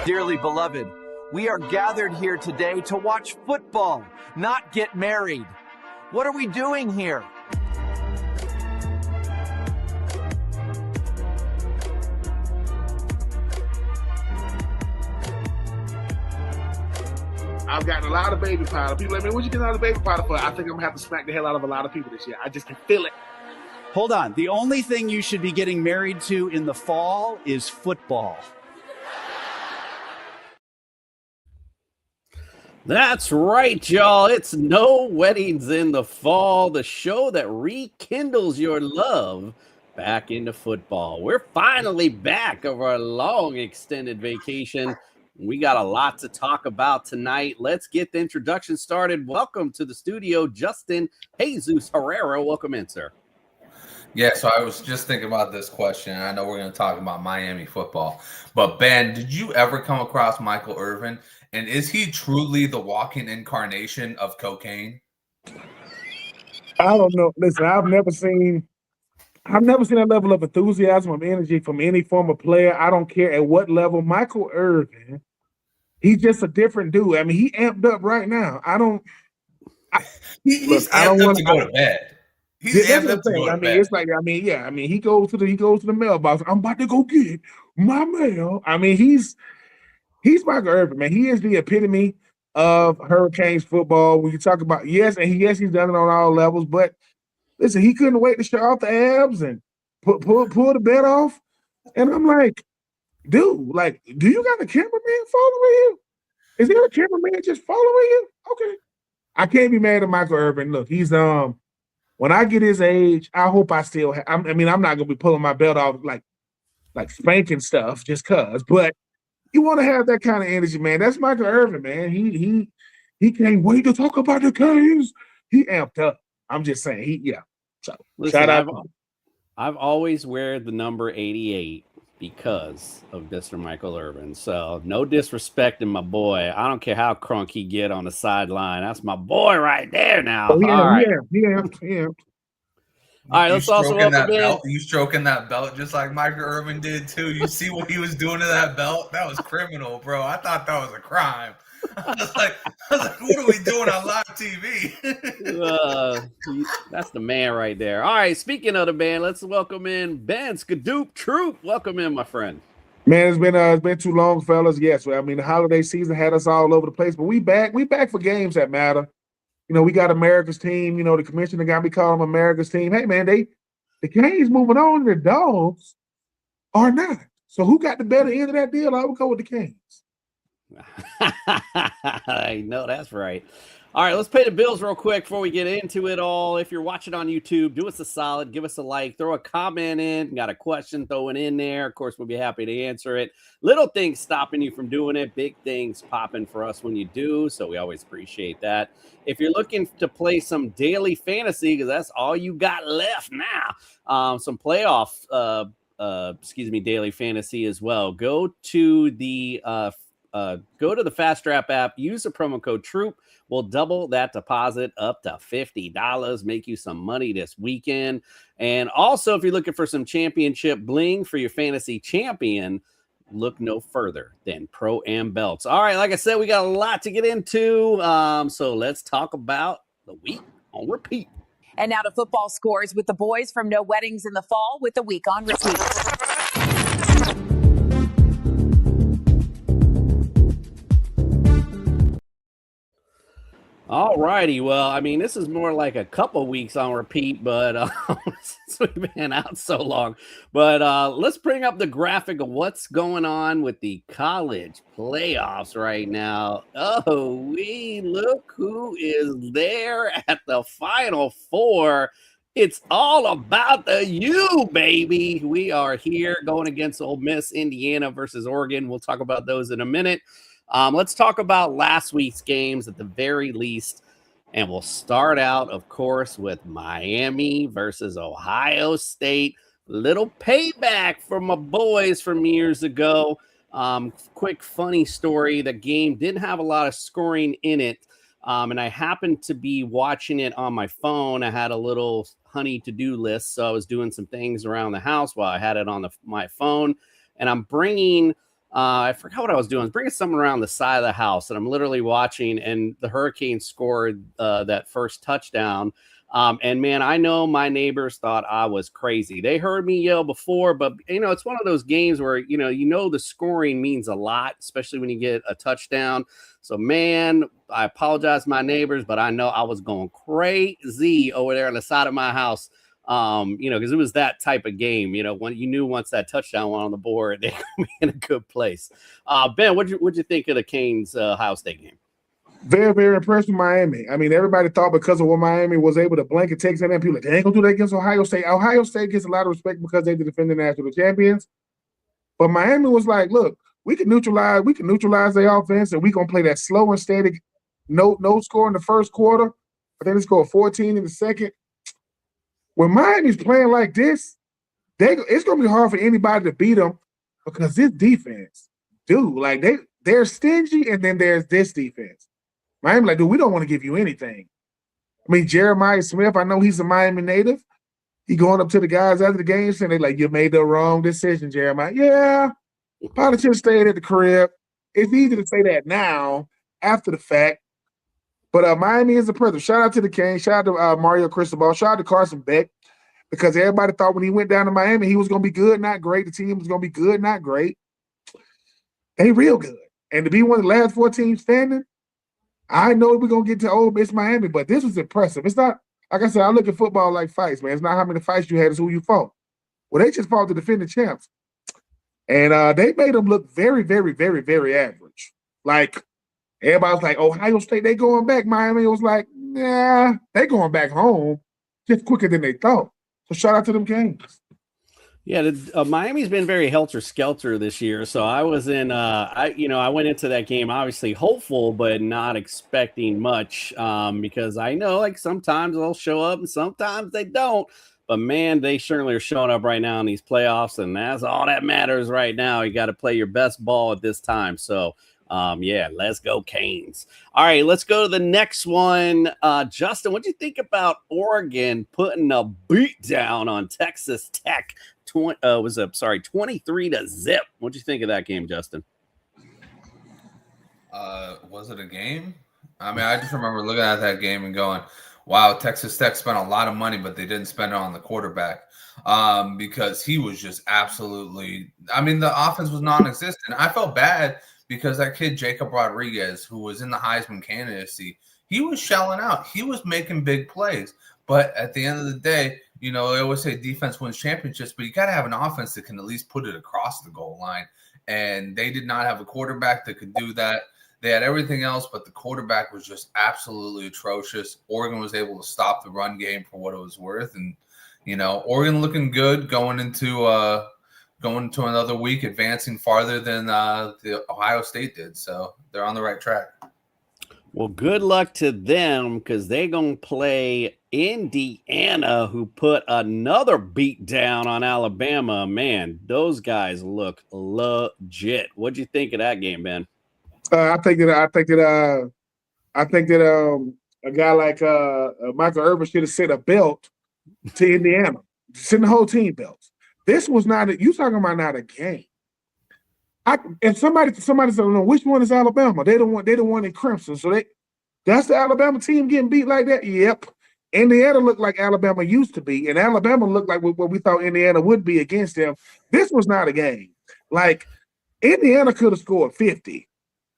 Dearly beloved, we are gathered here today to watch football, not get married. What are we doing here? I've gotten a lot of baby powder. People like, man, what you getting out of baby powder for? I think I'm going to have to smack the hell out of a lot of people this year. I just can feel it. Hold on. The only thing you should be getting married to in the fall is football. That's right, y'all. It's No Weddings in the Fall, the show that rekindles your love back into football. We're finally back over our long extended vacation. We got a lot to talk about tonight. Let's get the introduction started. Welcome to the studio, Justin Herrera. Welcome in, sir. Yeah, so I was just thinking about this question. I know we're going to talk about Miami football, but Ben, did you ever come across Michael Irvin? And is he truly the walking incarnation of cocaine? I don't know. Listen, I've never seen that level of enthusiasm or energy from any former player. I don't care at what level. Michael Irvin, he's just a different dude. I mean, he amped up right now. He's amped up to go to bed. He's amped up to go to bed. It's like, he goes to the mailbox. I'm about to go get my mail. I mean, he's Michael Irvin, man. He is the epitome of Hurricanes football. When you talk about, he's done it on all levels, but listen, he couldn't wait to show off the abs and pull the bet off. And I'm like, dude, like, do you got a cameraman following you? Is there a cameraman just following you? Okay. I can't be mad at Michael Irvin. Look, he's when I get his age, I hope I still have, I'm not gonna be pulling my belt off like spanking stuff just cause, but you want to have that kind of energy, man. That's Michael Irvin, man. He can't wait to talk about the Canes. He amped up. I'm just saying, So listen, shout out. I've always wear the number 88 because of Mr. Michael Irvin. So no disrespect in my boy. I don't care how crunk he get on the sideline. That's my boy right there now. Oh, yeah, all right. Yeah. All right, let's also welcome that in. belt. You stroking that belt just like Michael Irvin did too. You see what he was doing to that belt? That was criminal, bro. I thought that was a crime. I was like, what are we doing on live TV? That's the man right there. All right, speaking of the man, let's welcome in Ben Skadoop Troupe. Welcome in, my friend. Man, it's been too long, fellas. Yes, I mean the holiday season had us all over the place, but we back for games that matter. You know, we got America's team. You know, the commissioner got me calling them America's team. Hey, man, the Canes moving on, the Dogs are not. So who got the better end of that deal? I would go with the Canes. I know that's right. All right, let's pay the bills real quick before we get into it all. If you're watching on YouTube, do us a solid, give us a like, throw a comment in, got a question, throw it in there. Of course, we'll be happy to answer it. Little things stopping you from doing it, big things popping for us when you do, so we always appreciate that. If you're looking to play some daily fantasy, because that's all you got left now, some playoff, daily fantasy as well, go to the Fast Strap app, use the promo code Troupe. We'll double that deposit up to $50, make you some money this weekend. And also, if you're looking for some championship bling for your fantasy champion, look no further than Pro-Am belts. All right, like I said, we got a lot to get into. So let's talk about the week on repeat. And now to football scores with the boys from No Weddings in the Fall with the week on repeat. All righty. Well, I mean, this is more like a couple weeks on repeat, but since we've been out so long. But let's bring up the graphic of what's going on with the college playoffs right now. Oh, look who is there at the Final Four. It's all about the U, baby. We are here going against Ole Miss, Indiana versus Oregon. We'll talk about those in a minute. Let's talk about last week's games at the very least. And we'll start out, of course, with Miami versus Ohio State. Little payback for my boys from years ago. Quick funny story. The game didn't have a lot of scoring in it. And I happened to be watching it on my phone. I had a little honey to-do list. So I was doing some things around the house while I had it on my phone. And I'm bringing I forgot what I was doing. I was bringing someone around the side of the house, and I'm literally watching, and the Hurricanes scored that first touchdown. And man, I know my neighbors thought I was crazy. They heard me yell before, but it's one of those games where the scoring means a lot, especially when you get a touchdown. So man, I apologize to my neighbors, but I know I was going crazy over there on the side of my house. Because it was that type of game, when you knew once that touchdown went on the board, they were in a good place. Ben, what'd you think of the Canes Ohio State game? Very, very impressed with Miami. I mean, everybody thought because of what Miami was able to blanket Texas A&M, people like, they ain't gonna do that against Ohio State. Ohio State gets a lot of respect because they're the defending national champions. But Miami was like, look, we can neutralize their offense, and we gonna play that slow and steady, no score in the first quarter, but then it's go 14 in the second. When Miami's playing like this, it's gonna be hard for anybody to beat them because this defense, dude, like they're stingy, and then there's this defense. Miami like, dude, we don't want to give you anything. I mean, Jeremiah Smith, I know he's a Miami native. He going up to the guys after the game saying, they like, you made the wrong decision, Jeremiah. Yeah, probably should have stayed at the crib. It's easy to say that now after the fact. But Miami is the present. Shout out to the Canes. Shout out to Mario Cristobal. Shout out to Carson Beck, because everybody thought when he went down to Miami, he was going to be good, not great. The team was going to be good, not great. They real good. And to be one of the last 4 teams standing, I know we're going to get to Ole Miss Miami, but this was impressive. It's not, like I said, I look at football like fights, man. It's not how many fights you had, it's who you fought. Well, they just fought the defending champs. And they made them look very, very, very, very average. Like, everybody was like, Ohio State, they going back. Miami was like, nah, they going back home just quicker than they thought. So shout out to them Canes. Yeah, Miami's been very helter-skelter this year. So I was I went into that game obviously hopeful, but not expecting much because I know like sometimes they'll show up and sometimes they don't. But man, they certainly are showing up right now in these playoffs, and that's all that matters right now. You got to play your best ball at this time. So let's go Canes. All right, let's go to the next one. Justin, what do you think about Oregon putting a beat down on Texas Tech? 23-0. What do you think of that game, Justin? Was it a game? I mean, I just remember looking at that game and going, wow, Texas Tech spent a lot of money, but they didn't spend it on the quarterback because he was just absolutely – I mean, the offense was non-existent. I felt bad because that kid, Jacob Rodriguez, who was in the Heisman candidacy, he was shelling out. He was making big plays. But at the end of the day, they always say defense wins championships, but you got to have an offense that can at least put it across the goal line. And they did not have a quarterback that could do that. They had everything else, but the quarterback was just absolutely atrocious. Oregon was able to stop the run game for what it was worth. And, Oregon looking good going into another week, advancing farther than the Ohio State did. So they're on the right track. Well, good luck to them because they're going to play Indiana, who put another beat down on Alabama. Man, those guys look legit. What'd you think of that game, Ben? I think that a guy like Michael Irvin should have set a belt to Indiana, send the whole team belts. This was not you talking about not a game. And somebody said, no, which one is Alabama? They the one in crimson. So that's the Alabama team getting beat like that. Yep. Indiana looked like Alabama used to be, and Alabama looked like what we thought Indiana would be against them. This was not a game. Like Indiana could have scored 50.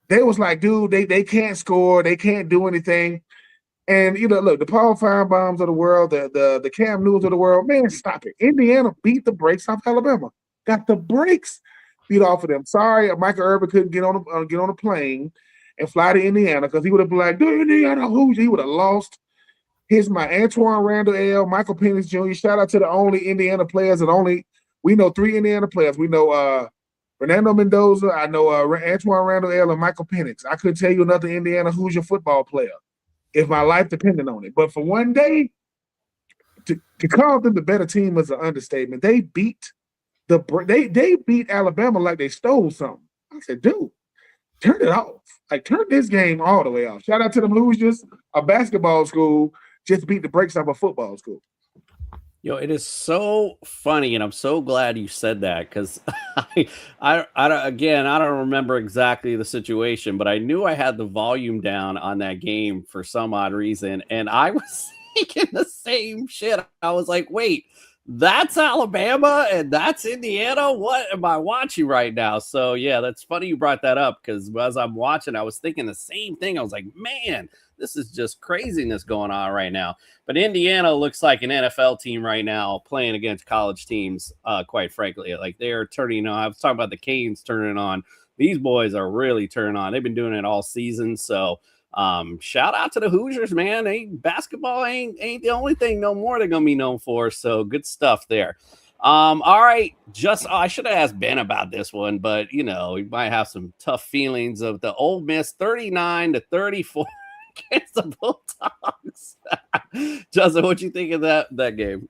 They was like, dude, they can't score, they can't do anything. And look, the Paul Feinbaums of the world, the Cam Newtons of the world, man, stop it. Indiana beat the brakes off Alabama. Got the brakes beat off of them. Sorry, Michael Irvin couldn't get on a plane and fly to Indiana because he would have been like, dude, Indiana, Hoosier. He would have lost. Here's my Antoine Randall L., Michael Penix Jr. Shout out to the only Indiana players we know 3 Indiana players. We know Fernando Mendoza. I know Antoine Randall L. and Michael Penix. I couldn't tell you another Indiana Hoosier football player if my life depended on it. But for one day, to call them the better team was an understatement. They beat they beat Alabama like they stole something. I said, dude, turn it off. Like, turn this game all the way off. Shout out to them Hoosiers, a basketball school just beat the brakes off a football school. It is so funny, and I'm so glad you said that because I don't remember exactly the situation, but I knew I had the volume down on that game for some odd reason, and I was thinking the same shit. I was like, wait, that's Alabama and that's Indiana. What am I watching right now? So yeah, that's funny you brought that up because as I'm watching, I was thinking the same thing. I was like, man, this is just craziness going on right now. But Indiana looks like an NFL team right now playing against college teams, quite frankly. Like they're turning on. I was talking about the Canes turning on. These boys are really turning on. They've been doing it all season. So shout out to the Hoosiers, man. Basketball ain't the only thing no more they're gonna be known for. So good stuff there. All right. I should have asked Ben about this one, but we might have some tough feelings of the Ole Miss 39-34 against the Bulldogs. Justin, what you think of that game?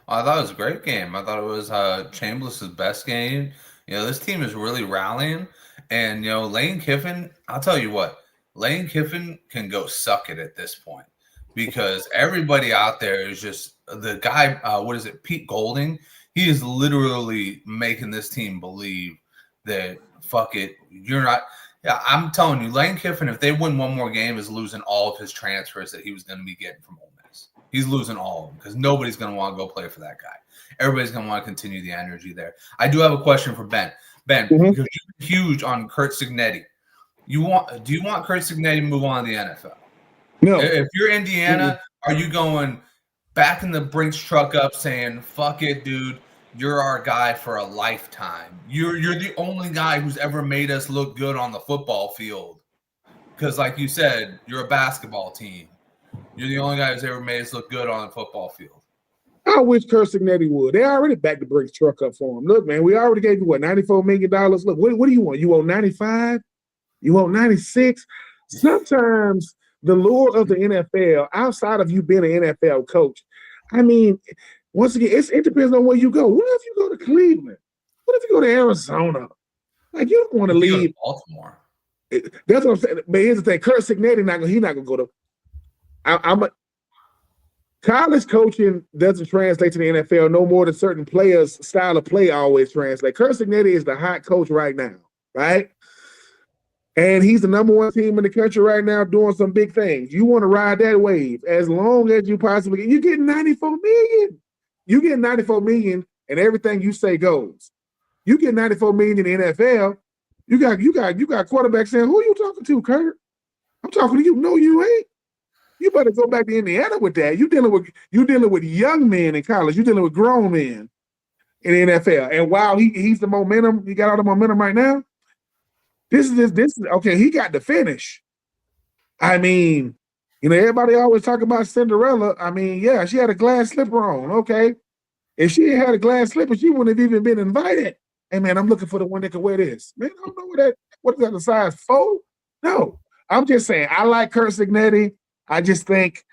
I thought it was a great game. I thought it was Chambliss' best game. This team is really rallying. And, Lane Kiffin, I'll tell you what, Lane Kiffin can go suck it at this point because everybody out there is just the guy, Pete Golding? He is literally making this team believe that, fuck it, you're not – yeah, I'm telling you, Lane Kiffin, if they win one more game, is losing all of his transfers that he was going to be getting from Ole Miss. He's losing all of them because nobody's going to want to go play for that guy. Everybody's going to want to continue the energy there. I do have a question for Ben. Ben, because you're huge on Curt Cignetti. Do you want Curt Cignetti to move on to the NFL? No. If you're Indiana, are you going back in the Brinks truck up saying, fuck it, dude, you're our guy for a lifetime. You're the only guy who's ever made us look good on the football field. Because like you said, you're a basketball team. You're the only guy who's ever made us look good on the football field. I wish Curt Cignetti would. They already backed the Brinks truck up for him. Look, man, we already gave you, $94 million? Look, what do you want? You want 95? You want 96? Sometimes the lure of the NFL, outside of you being an NFL coach, I mean, once again, it depends on where you go. What if you go to Cleveland? What if you go to Arizona? Like, you don't want to leave Baltimore. That's what I'm saying. But here's the thing: Curt Cignetti he's not gonna go to. College coaching doesn't translate to the NFL no more than certain players' style of play always translate. Curt Cignetti is the hot coach right now, right? And he's the number one team in the country right now doing some big things. You want to ride that wave as long as you possibly can. You get $94 million. You get $94 million, and everything you say goes. You get $94 million in the NFL. You got quarterbacks saying, "Who are you talking to, Kurt? I'm talking to you." No, you ain't. You better go back to Indiana with that. You dealing with young men in college. You dealing with grown men in the NFL. And while he's the momentum, he got all the momentum right now. This is okay. He got the finish. I mean, everybody always talk about Cinderella. I mean, yeah, she had a glass slipper on. Okay, if she had a glass slipper, she wouldn't have even been invited. Hey man, I'm looking for the one that can wear this. Man, I don't know what is that, a size 4? No, I'm just saying I like Curt Cignetti. I just think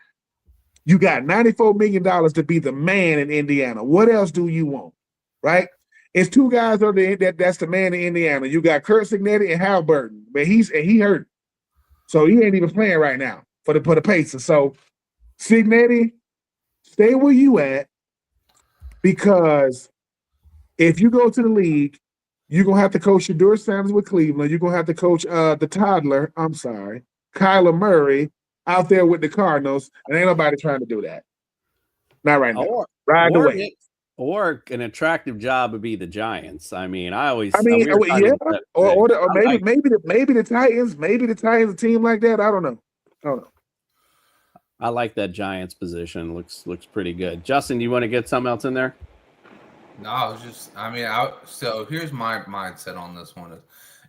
you got $94 million to be the man in Indiana. What else do you want? Right? It's two guys that's the man in Indiana. You got Curt Cignetti and Hal Burton, but he hurt. So he ain't even playing right now for the Pacers. So Cignetti, stay where you at, because if you go to the league, you're going to have to coach Shedeur Sanders with Cleveland. You're going to have to coach the toddler, Kyler Murray, out there with the Cardinals, and ain't nobody trying to do that. Not right now. Ride the wave. Or an attractive job would be the Giants. I mean, maybe the Titans, a team like that. I don't know. I like that Giants position. Looks pretty good. Justin, do you want to get something else in there? No, so here's my mindset on this one.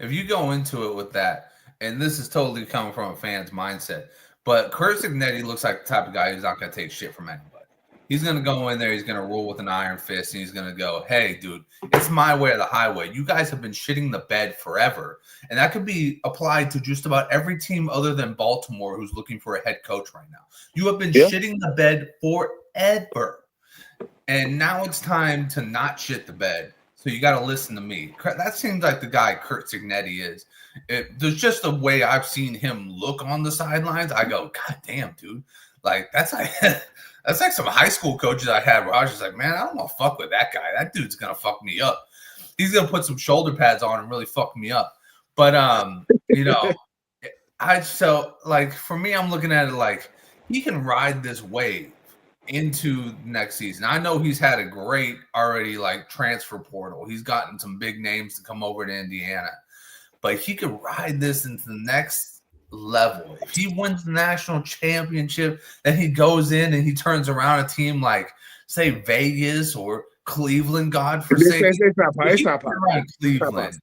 If you go into it with that, and this is totally coming from a fan's mindset, but Curt Cignetti looks like the type of guy who's not going to take shit from anybody. He's going to go in there, he's going to rule with an iron fist, and he's going to go, "Hey, dude, it's my way or the highway. You guys have been shitting the bed forever." And that could be applied to just about every team other than Baltimore who's looking for a head coach right now. You have been shitting the bed forever. And now it's time to not shit the bed. So you got to listen to me. That seems like the guy Curt Cignetti is. There's just a way I've seen him look on the sidelines. I go, God damn, dude. Like, that's That's like some high school coaches I had where I was just like, man, I don't want to fuck with that guy. That dude's gonna fuck me up. He's gonna put some shoulder pads on and really fuck me up. But for me, I'm looking at it like he can ride this wave into next season. I know he's had a great already like transfer portal. He's gotten some big names to come over to Indiana, but he could ride this into the next level. If he wins the national championship, then he goes in and he turns around a team like, say, Vegas or Cleveland, God forsake. It's not possible. Cleveland.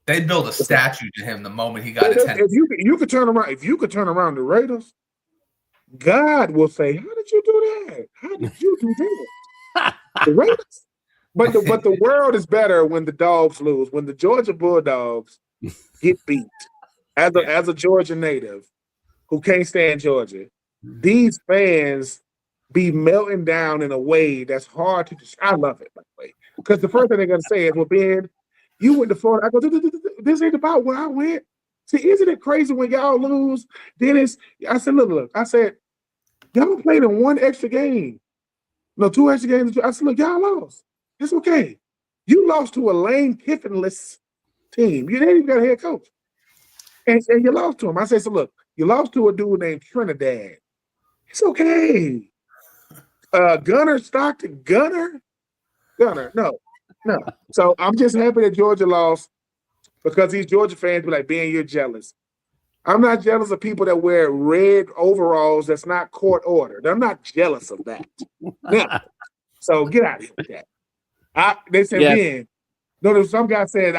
They build a statue to him the moment he got attended. If you could turn around the Raiders, God will say, "How did you do that? How did you do that?" The Raiders, but the world is better when the Dogs lose. When the Georgia Bulldogs get beat, as a Georgia native who can't stand Georgia, these fans be melting down in a way that's hard to. I love it, by the way, because the first thing they're gonna say is, "Well, Ben, you went to Florida." I go, "This ain't about where I went." See, isn't it crazy when y'all lose? Dennis, I said, look. I said, y'all played in one extra game. No, 2 extra games. I said, look, y'all lost. It's okay. You lost to a Lane Kiffinless team. You didn't even got a head coach. And you lost to him. I said, so look, you lost to a dude named Trinidad. It's okay. Gunner Stockton. Gunner? No. So I'm just happy that Georgia lost because these Georgia fans be like, Ben, you're jealous. I'm not jealous of people that wear red overalls that's not court ordered. I'm not jealous of that. Now, so get out of here with that. They said, Ben, no, some guy said,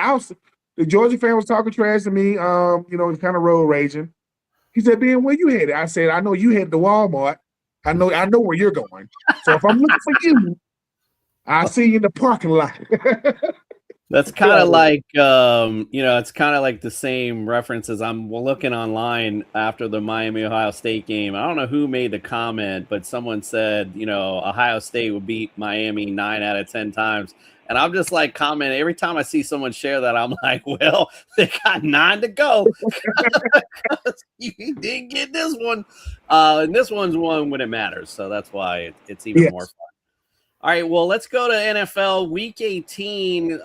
the Georgia fan was talking trash to me, kind of road raging. He said, Ben, where you headed? I said, I know you headed to Walmart. I know where you're going. So if I'm looking for you, I'll see you in the parking lot. That's kind of like, it's kind of like the same references. I'm looking online after the Miami-Ohio State game. I don't know who made the comment, but someone said, Ohio State would beat Miami 9 out of 10 times. And I'm just like commenting every time I see someone share that. I'm like, well, they got 9 to go. You didn't get this one. And this one's one when it matters. So that's why it's even more fun. All right, well, let's go to NFL. Week 18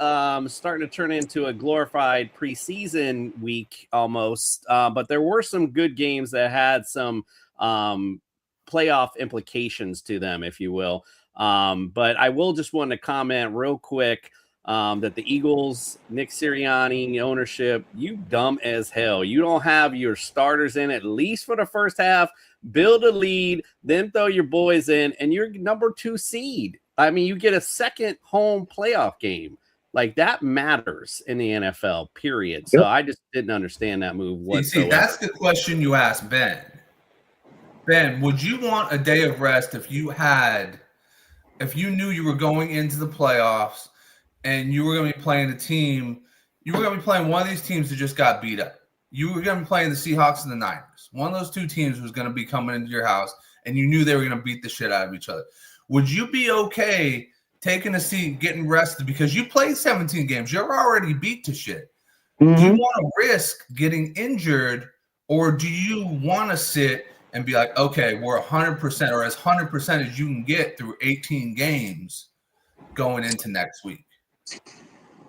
starting to turn into a glorified preseason week almost. But there were some good games that had some playoff implications to them, if you will. But I will just want to comment real quick that the Eagles, Nick Sirianni, ownership, you dumb as hell. You don't have your starters in at least for the first half. Build a lead, then throw your boys in, and you're number 2 seed. I mean, you get a second home playoff game. Like, that matters in the NFL, period. So I just didn't understand that move whatsoever. See, that's the question you asked Ben. Ben, would you want a day of rest if you knew you were going into the playoffs and you were going to be playing one of these teams that just got beat up? You were going to be playing the Seahawks and the Niners. One of those 2 teams was going to be coming into your house, and you knew they were going to beat the shit out of each other. Would you be okay taking a seat, getting rested because you played 17 games? You're already beat to shit. Mm-hmm. Do you want to risk getting injured, or do you want to sit and be like, okay, we're 100% or as 100% as you can get through 18 games going into next week?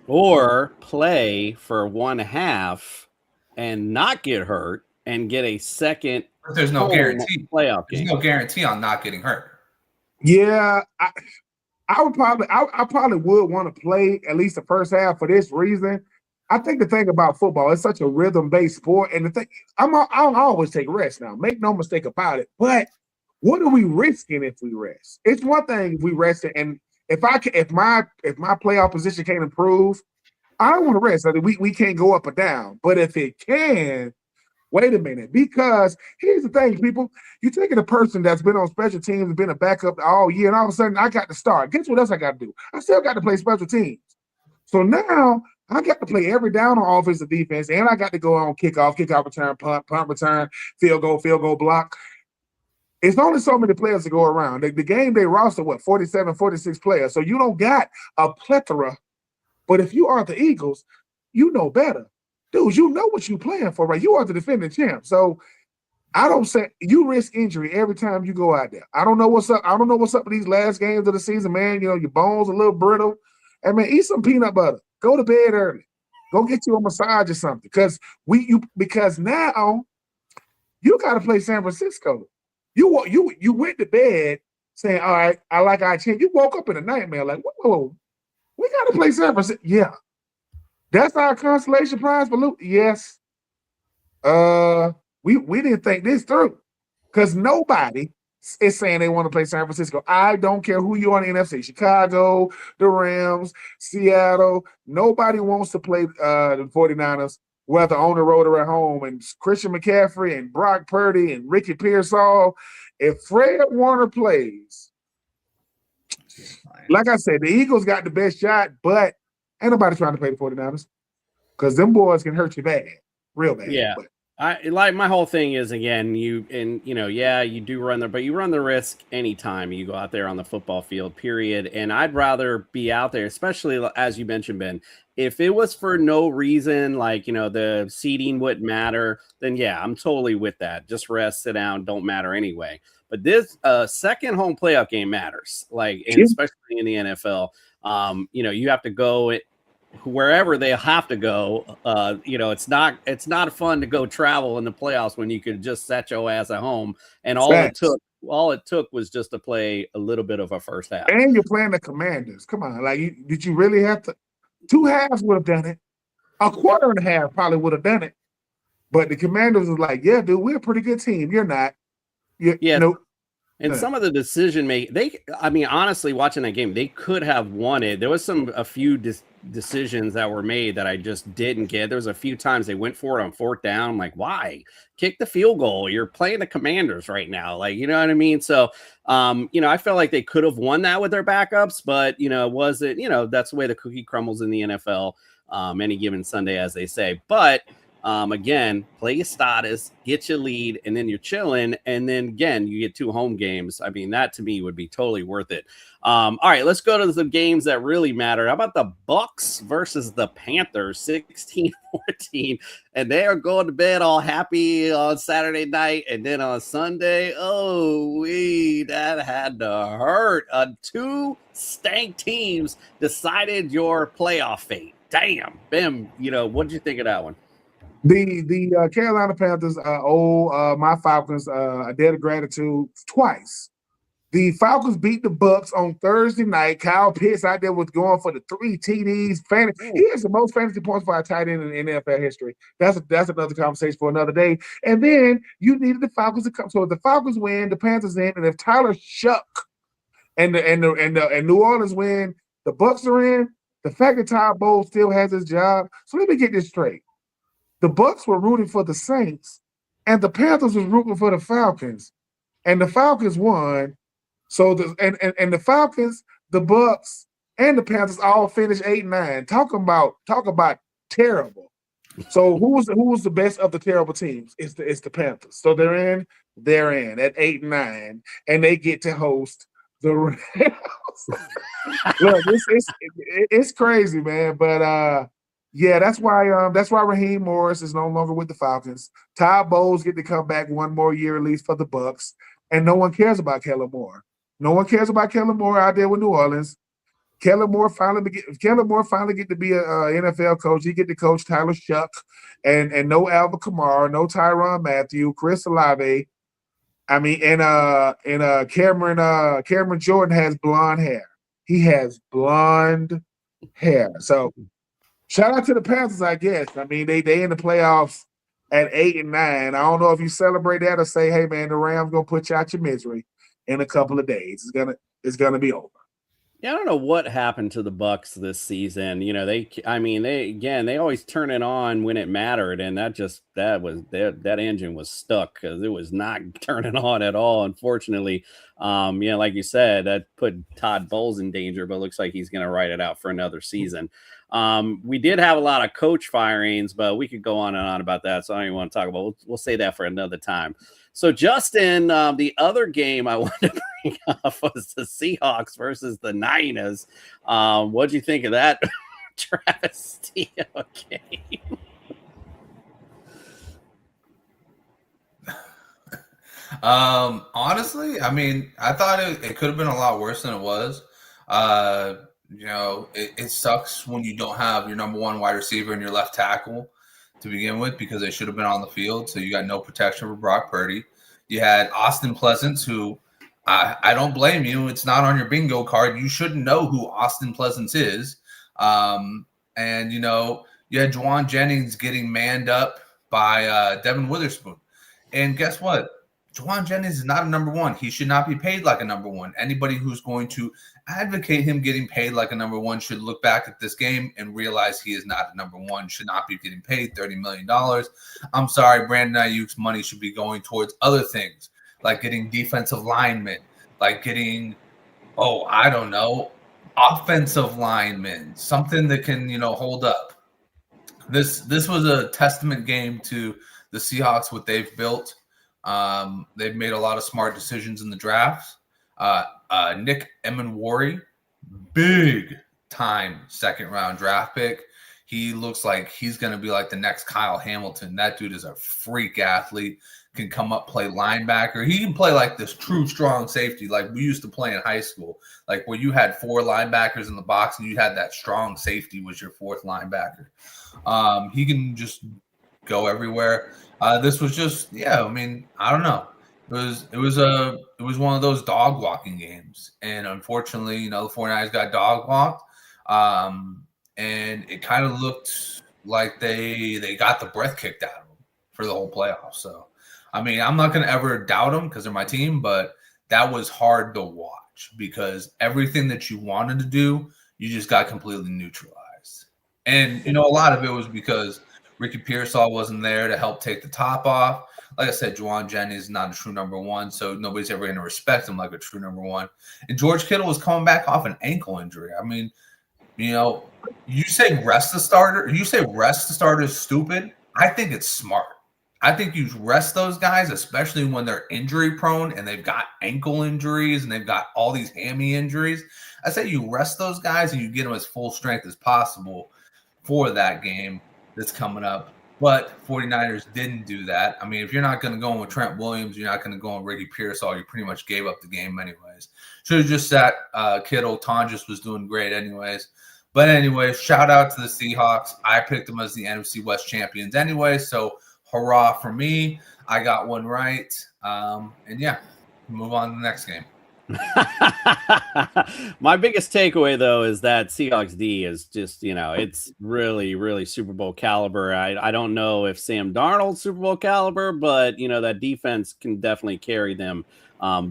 Or play for one half and not get hurt and get a second. But there's no guarantee. Playoff game. There's no guarantee on not getting hurt. Yeah, I probably would want to play at least the first half for this reason. I think the thing about football, it's such a rhythm-based sport, and the thing I'll always take rest now. Make no mistake about it. But what are we risking if we rest? It's one thing if we rest, and if my playoff position can't improve, I don't want to rest. I mean, we can't go up or down. But if it can, wait a minute, because here's the thing, people. You're taking a person that's been on special teams and been a backup all year, and all of a sudden I got to start. Guess what else I got to do? I still got to play special teams. So now I got to play every down on offensive defense, and I got to go on kickoff return, punt return, field goal block. It's only so many players to go around. The game day roster, 47, 46 players. So you don't got a plethora. But if you are the Eagles, you know better. Dude, you know what you're playing for, right? You are the defending champ. So I don't say you risk injury every time you go out there. I don't know what's up. I don't know what's up with these last games of the season, man. You know, your bones a little brittle. And man, eat some peanut butter. Go to bed early. Go get you a massage or something. Because now you got to play San Francisco. You went to bed saying, all right, I like our chance. You woke up in a nightmare like, whoa, we got to play San Francisco. Yeah. That's our consolation prize for Luke. Yes. We didn't think this through because nobody is saying they want to play San Francisco. I don't care who you are in the NFC, Chicago, the Rams, Seattle. Nobody wants to play the 49ers, whether on the road or at home. And Christian McCaffrey and Brock Purdy and Ricky Pearsall. If Fred Warner plays, like I said, the Eagles got the best shot, but ain't nobody trying to play the 49ers because them boys can hurt you bad. Real bad. Yeah. But I like my whole thing is again, you do run but you run the risk anytime you go out there on the football field, period. And I'd rather be out there, especially as you mentioned, Ben, if it was for no reason, like, the seating wouldn't matter, then yeah, I'm totally with that. Just rest, sit down, don't matter anyway. But this second home playoff game matters, and especially in the NFL. You have to go wherever they have to go. It's not fun to go travel in the playoffs when you could just set your ass at home. And all it took was just to play a little bit of a first half. And you're playing the Commanders. Come on, did you really have to? 2 halves would have done it. A quarter and a half probably would have done it. But the Commanders was like, yeah, dude, we're a pretty good team. You're not. And some of the decision honestly, watching that game, they could have won it. There was a few decisions that were made that I just didn't get. There was a few times they went for it on 4th down. I'm like, why? Kick the field goal. You're playing the Commanders right now. You know what I mean? So, I felt like they could have won that with their backups, but, that's the way the cookie crumbles in the NFL any given Sunday, as they say. But again, play your starters, get your lead, and then you're chilling. And then again, you get 2 home games. I mean, that to me would be totally worth it. All right, let's go to the games that really matter. How about the Bucs versus the Panthers, 16-14, and they are going to bed all happy on Saturday night, and then on Sunday, that had to hurt. 2 stank teams decided your playoff fate. Damn, Ben, what did you think of that one? The Carolina Panthers my Falcons a debt of gratitude twice. The Falcons beat the Bucs on Thursday night. Kyle Pitts out there was going for the 3 TDs. He has the most fantasy points for a tight end in NFL history. That's another conversation for another day. And then you needed the Falcons to come. So if the Falcons win, the Panthers in, and if Tyler Shuck and New Orleans win, the Bucs are in. The fact that Todd Bowles still has his job. So let me get this straight. The Bucs were rooting for the Saints, and the Panthers was rooting for the Falcons, and the Falcons won. So the Falcons, the Bucs, and the Panthers all finished 8-9. Talk about terrible. So who was the best of the terrible teams? It's the Panthers. So they're in at 8-9, and they get to host the Rams. Look, it's crazy, man. But yeah, that's why Raheem Morris is no longer with the Falcons. Todd Bowles get to come back one more year at least for the Bucs, and no one cares about Kellen Moore. No one cares about Kellen Moore out there with New Orleans. Kellen Moore finally get to be a NFL coach. He get to coach Tyler Shuck and no Alvin Kamara, no Tyrann Mathieu, Chris Olave. I mean, and Cameron Jordan has blonde hair. He has blonde hair. So shout out to the Panthers, I guess. I mean, they in the playoffs at 8-9. I don't know if you celebrate that or say, hey man, the Rams gonna put you out your misery in a couple of days. It's gonna be over. Yeah, I don't know what happened to the Bucs this season. They always turn it on when it mattered, and that engine was stuck because it was not turning on at all. Unfortunately, like you said, that put Todd Bowles in danger, but it looks like he's going to ride it out for another season. We did have a lot of coach firings, but we could go on and on about that, so I don't even want to talk about. We'll say that for another time. So, Justin, the other game I wanted to bring up was the Seahawks versus the Niners. What'd you think of that travesty of a game? Honestly, I mean, I thought it could have been a lot worse than it was. It sucks when you don't have your number one wide receiver and your left tackle to begin with, because they should have been on the field. So you got no protection for Brock Purdy. You had Austin Pleasance, who I don't blame you. It's not on your bingo card. You shouldn't know who Austin Pleasance is. And you had Juwan Jennings getting manned up by Devin Witherspoon. And guess what? Juwan Jennings is not a number one. He should not be paid like a number one. Anybody who's going to advocate him getting paid like a number one should look back at this game and realize he is not a number one, should not be getting paid $30 million. I'm sorry, Brandon Ayuk's money should be going towards other things, like getting defensive linemen, like getting, offensive linemen, something that can, hold up. This was a testament game to the Seahawks, what they've built. They've made a lot of smart decisions in the drafts. Nick Emenwari, big time second round draft pick. He looks like he's going to be like the next Kyle Hamilton. That dude is a freak athlete, can come up, play linebacker. He can play like this true strong safety like we used to play in high school, like where you had four linebackers in the box and you had that strong safety was your fourth linebacker. He can just go everywhere. This was just, I don't know. It was one of those dog walking games, and unfortunately, the 49ers got dog walked, and it kind of looked like they got the breath kicked out of them for the whole playoff. So, I'm not going to ever doubt them because they're my team, but that was hard to watch because everything that you wanted to do, you just got completely neutralized. And a lot of it was because Ricky Pearsall wasn't there to help take the top off. Like I said, Juwan Jennings is not a true number one, so nobody's ever going to respect him like a true number one. And George Kittle was coming back off an ankle injury. You say rest the starter. You say rest the starter is stupid. I think it's smart. I think you rest those guys, especially when they're injury prone and they've got ankle injuries and they've got all these hammy injuries. I say you rest those guys and you get them as full strength as possible for that game that's coming up. But 49ers didn't do that. If you're not going to go in with Trent Williams, you're not going to go in Ricky Pearsall, you pretty much gave up the game anyways. Should have just sat Kittle. Tonjes was doing great anyways. But anyway, shout out to the Seahawks. I picked them as the NFC West champions anyway, so hurrah for me. I got one right. Move on to the next game. My biggest takeaway, though, is that Seahawks D is just, it's really, really Super Bowl caliber. I don't know if Sam Darnold's Super Bowl caliber, but, that defense can definitely carry them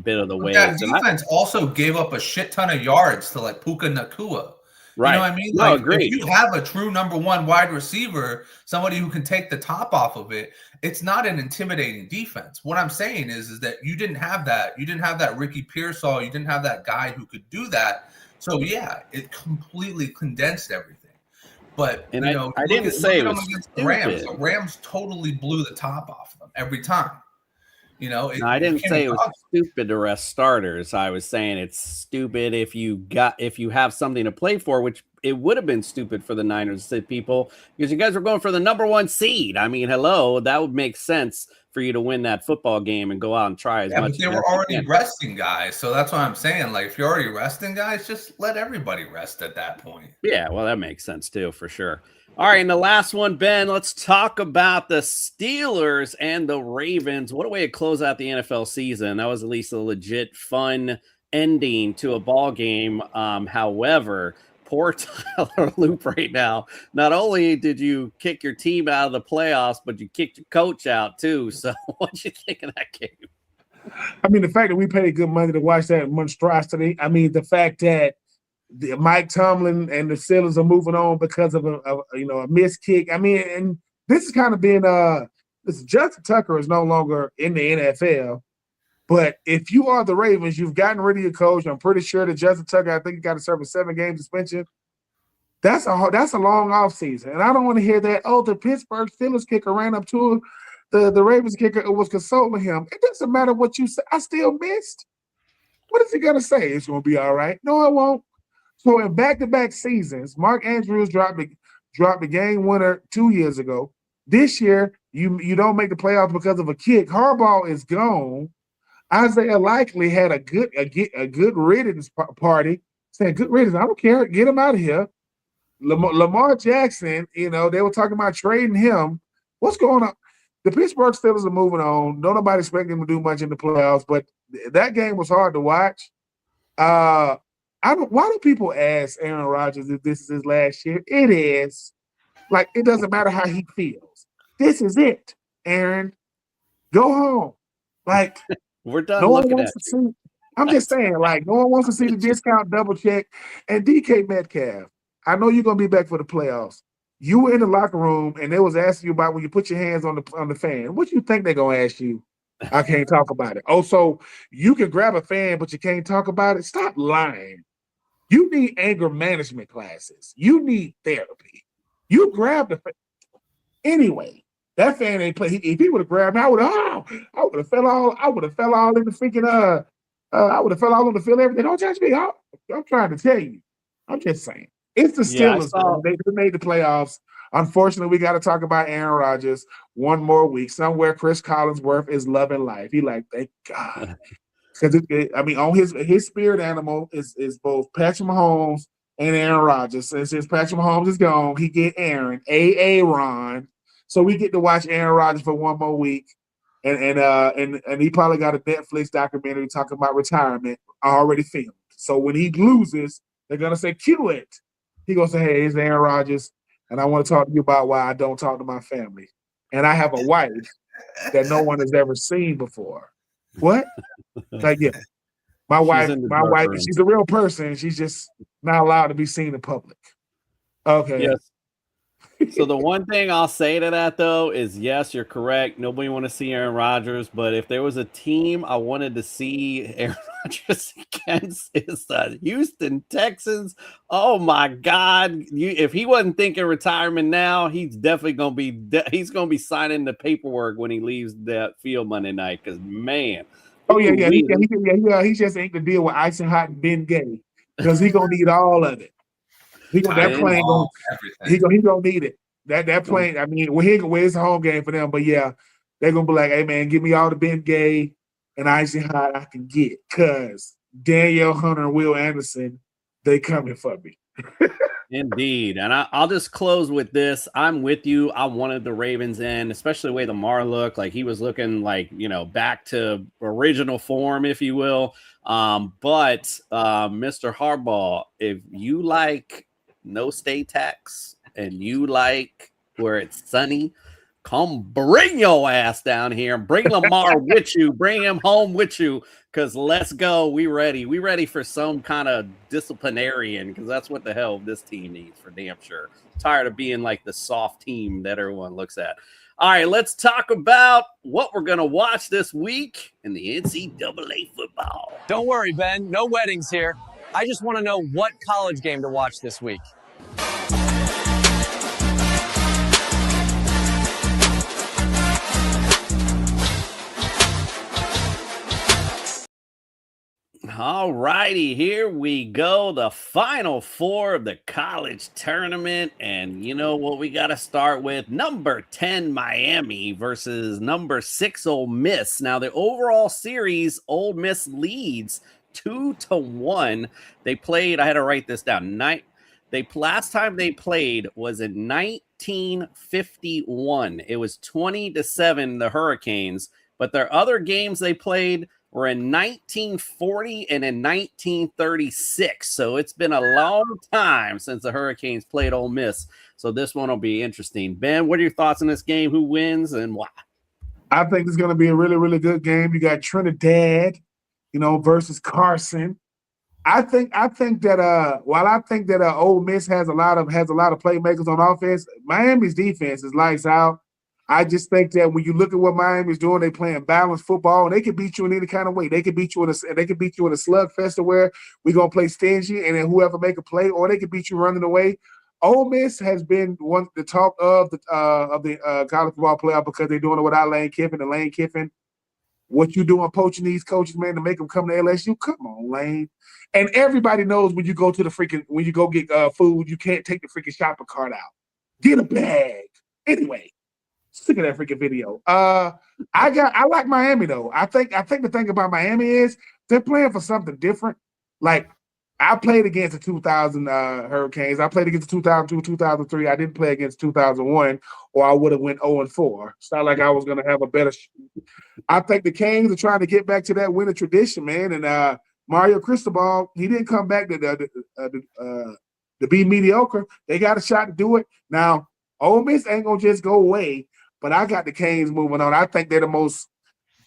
bit of the way. That defense also gave up a shit ton of yards to like Puka Nacua. Right. You know what I mean? No, agreed. If you have a true number one wide receiver, somebody who can take the top off of it, it's not an intimidating defense. What I'm saying is that you didn't have that. You didn't have that Ricky Pearsall. You didn't have that guy who could do that. So, it completely condensed everything. But, I didn't say it was against the Rams. The Rams totally blew the top off of them every time. I didn't say it was stupid to rest starters. I was saying it's stupid if you have something to play for, which it would have been stupid for the Niners to sit people because you guys were going for the number one seed. Hello, that would make sense for you to win that football game and go out and try as much. But they were already resting guys, so that's what I'm saying. Like, if you're already resting guys, just let everybody rest at that point. Yeah, well, that makes sense too, for sure. All right, and the last one, Ben, let's talk about the Steelers and the Ravens. What a way to close out the NFL season. That was at least a legit fun ending to a ball game. However, poor Tyler Loop right now. Not only did you kick your team out of the playoffs, but you kicked your coach out too. So what you think of that game? The fact that we paid good money to watch that monstrosity. The fact that Mike Tomlin and the Steelers are moving on because of a missed kick. And this is kind of been Justin Tucker is no longer in the NFL. But if you are the Ravens, you've gotten rid of your coach. I'm pretty sure that Justin Tucker, I think he got to serve a 7-game suspension. That's a long offseason. And I don't want to hear that, the Pittsburgh Steelers kicker ran up to the Ravens kicker was consoling him. It doesn't matter what you say. I still missed. What is he going to say? It's going to be all right. No, it won't. So in back-to-back seasons, Mark Andrews dropped the game winner 2 years ago. This year, you don't make the playoffs because of a kick. Harbaugh is gone. Isaiah Likely had a good riddance party, saying, "Good riddance. I don't care. Get him out of here." Lamar Jackson, they were talking about trading him. What's going on? The Pittsburgh Steelers are moving on. Don't nobody expect them to do much in the playoffs, but that game was hard to watch. Why do people ask Aaron Rodgers if this is his last year? It is. Like, it doesn't matter how he feels. This is it, Aaron. Go home. Like, we're done no one looking wants at to see. I'm just saying, like, no one wants to see the discount double check. And DK Metcalf, I know you're gonna be back for the playoffs. You were in the locker room and they was asking you about when you put your hands on the fan. What you think they're gonna ask you? I can't talk about it. Oh, so you can grab a fan, but you can't talk about it? Stop lying. You need anger management classes. You need therapy. You grab the fan. Anyway, that fan ain't play. If he would have grabbed me, I would have fell all in the freaking I would have fell all on the field. Everything. Don't touch me. I'm trying to tell you. I'm just saying. It's the Steelers. They made the playoffs. Unfortunately, we got to talk about Aaron Rodgers one more week. Somewhere, Chris Collinsworth is loving life. He like, thank God, because on his spirit animal is both Patrick Mahomes and Aaron Rodgers. Since Patrick Mahomes is gone, he get Aaron, Aaron. So we get to watch Aaron Rodgers for one more week, and he probably got a Netflix documentary talking about retirement already filmed. So when he loses, they're gonna say, "Cue it." He gonna say, "Hey, it's Aaron Rodgers, and I want to talk to you about why I don't talk to my family, and I have a wife that no one has ever seen before." What? Like, yeah, my wife, she's a real person. She's just not allowed to be seen in public. Okay. Yes. So the one thing I'll say to that, though, is yes, you're correct. Nobody want to see Aaron Rodgers, but if there was a team I wanted to see Aaron Rodgers against, is the Houston Texans. Oh my God! If he wasn't thinking retirement now, he's definitely gonna be. He's gonna be signing the paperwork when he leaves that field Monday night. Because man, he just ain't to deal with ice and hot and Ben Gay because he gonna need all of it. He gonna need it. That plane. I mean, it's a home game for them, but yeah, they're gonna be like, "Hey man, give me all the Ben Gay and icy hot I can get," cause Danielle Hunter and Will Anderson, they coming for me. Indeed. And I'll just close with this. I'm with you. I wanted the Ravens in, especially the way Lamar looked. Like he was looking like, back to original form, if you will. But Mr. Harbaugh, if you like no state tax and you like where it's sunny, come bring your ass down here and bring Lamar with you. Bring him home with you, because let's go. We ready. We ready for some kind of disciplinarian, because that's what the hell this team needs for damn sure. Tired of being like the soft team that everyone looks at. All right, let's talk about what we're going to watch this week in the NCAA football. Don't worry, Ben. No weddings here. I just want to know what college game to watch this week. All righty, here we go. The final four of the college tournament. And you know what we got to start with? Number 10, Miami versus number 6, Ole Miss. Now, the overall series, Ole Miss leads 2-1. They played, I had to write this down. Last time they played was in 1951. It was 20-7, the Hurricanes. But their other games they played were in 1940 and in 1936. So it's been a long time since the Hurricanes played Ole Miss. So this one will be interesting. Ben, what are your thoughts on this game? Who wins and why? I think it's going to be a really, really good game. You got Trinidad, versus Carson. I think that while I think that Ole Miss has a lot of playmakers on offense, Miami's defense is lights out. I just think that when you look at what Miami's doing, they playing balanced football, and they can beat you in any kind of way. They can beat you in a slugfest where we're gonna play stingy, and then whoever make a play, or they can beat you running away. Ole Miss has been the talk of the college football playoff because they're doing it without Lane Kiffin. And Lane Kiffin, what you doing poaching these coaches, man, to make them come to LSU? Come on, Lane. And everybody knows when you go get food, you can't take the freaking shopping cart out. Get a bag. Anyway. Sick of that freaking video. I like Miami though. I think the thing about Miami is they're playing for something different. Like I played against the 2000 Hurricanes. I played against the 2002, 2003. I didn't play against 2001, or I would have went 0-4. It's not like I was going to have a better. I think the Canes are trying to get back to that winning tradition, man. And Mario Cristobal, he didn't come back to be mediocre. They got a shot to do it. Now, Ole Miss ain't gonna just go away, but I got the Canes moving on. I think they're the most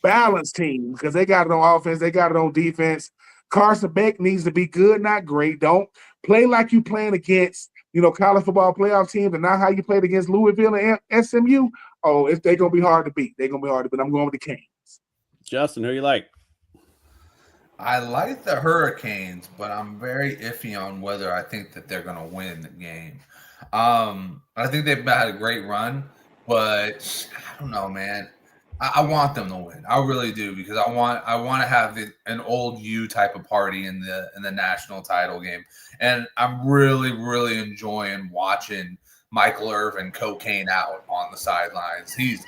balanced team because they got it on offense, they got it on defense. Carson Beck needs to be good, not great. Don't play like you playing against, college football playoff teams and not how you played against Louisville and SMU. Oh, they're going to be hard to beat. They're going to be hard to beat. I'm going with the Canes. Justin, who you like? I like the Hurricanes, but I'm very iffy on whether I think that they're going to win the game. I think they've had a great run, but I don't know, man. I want them to win. I really do because I want to have an old U type of party in the national title game, and I'm really really enjoying watching Michael Irvin cocaine out on the sidelines. I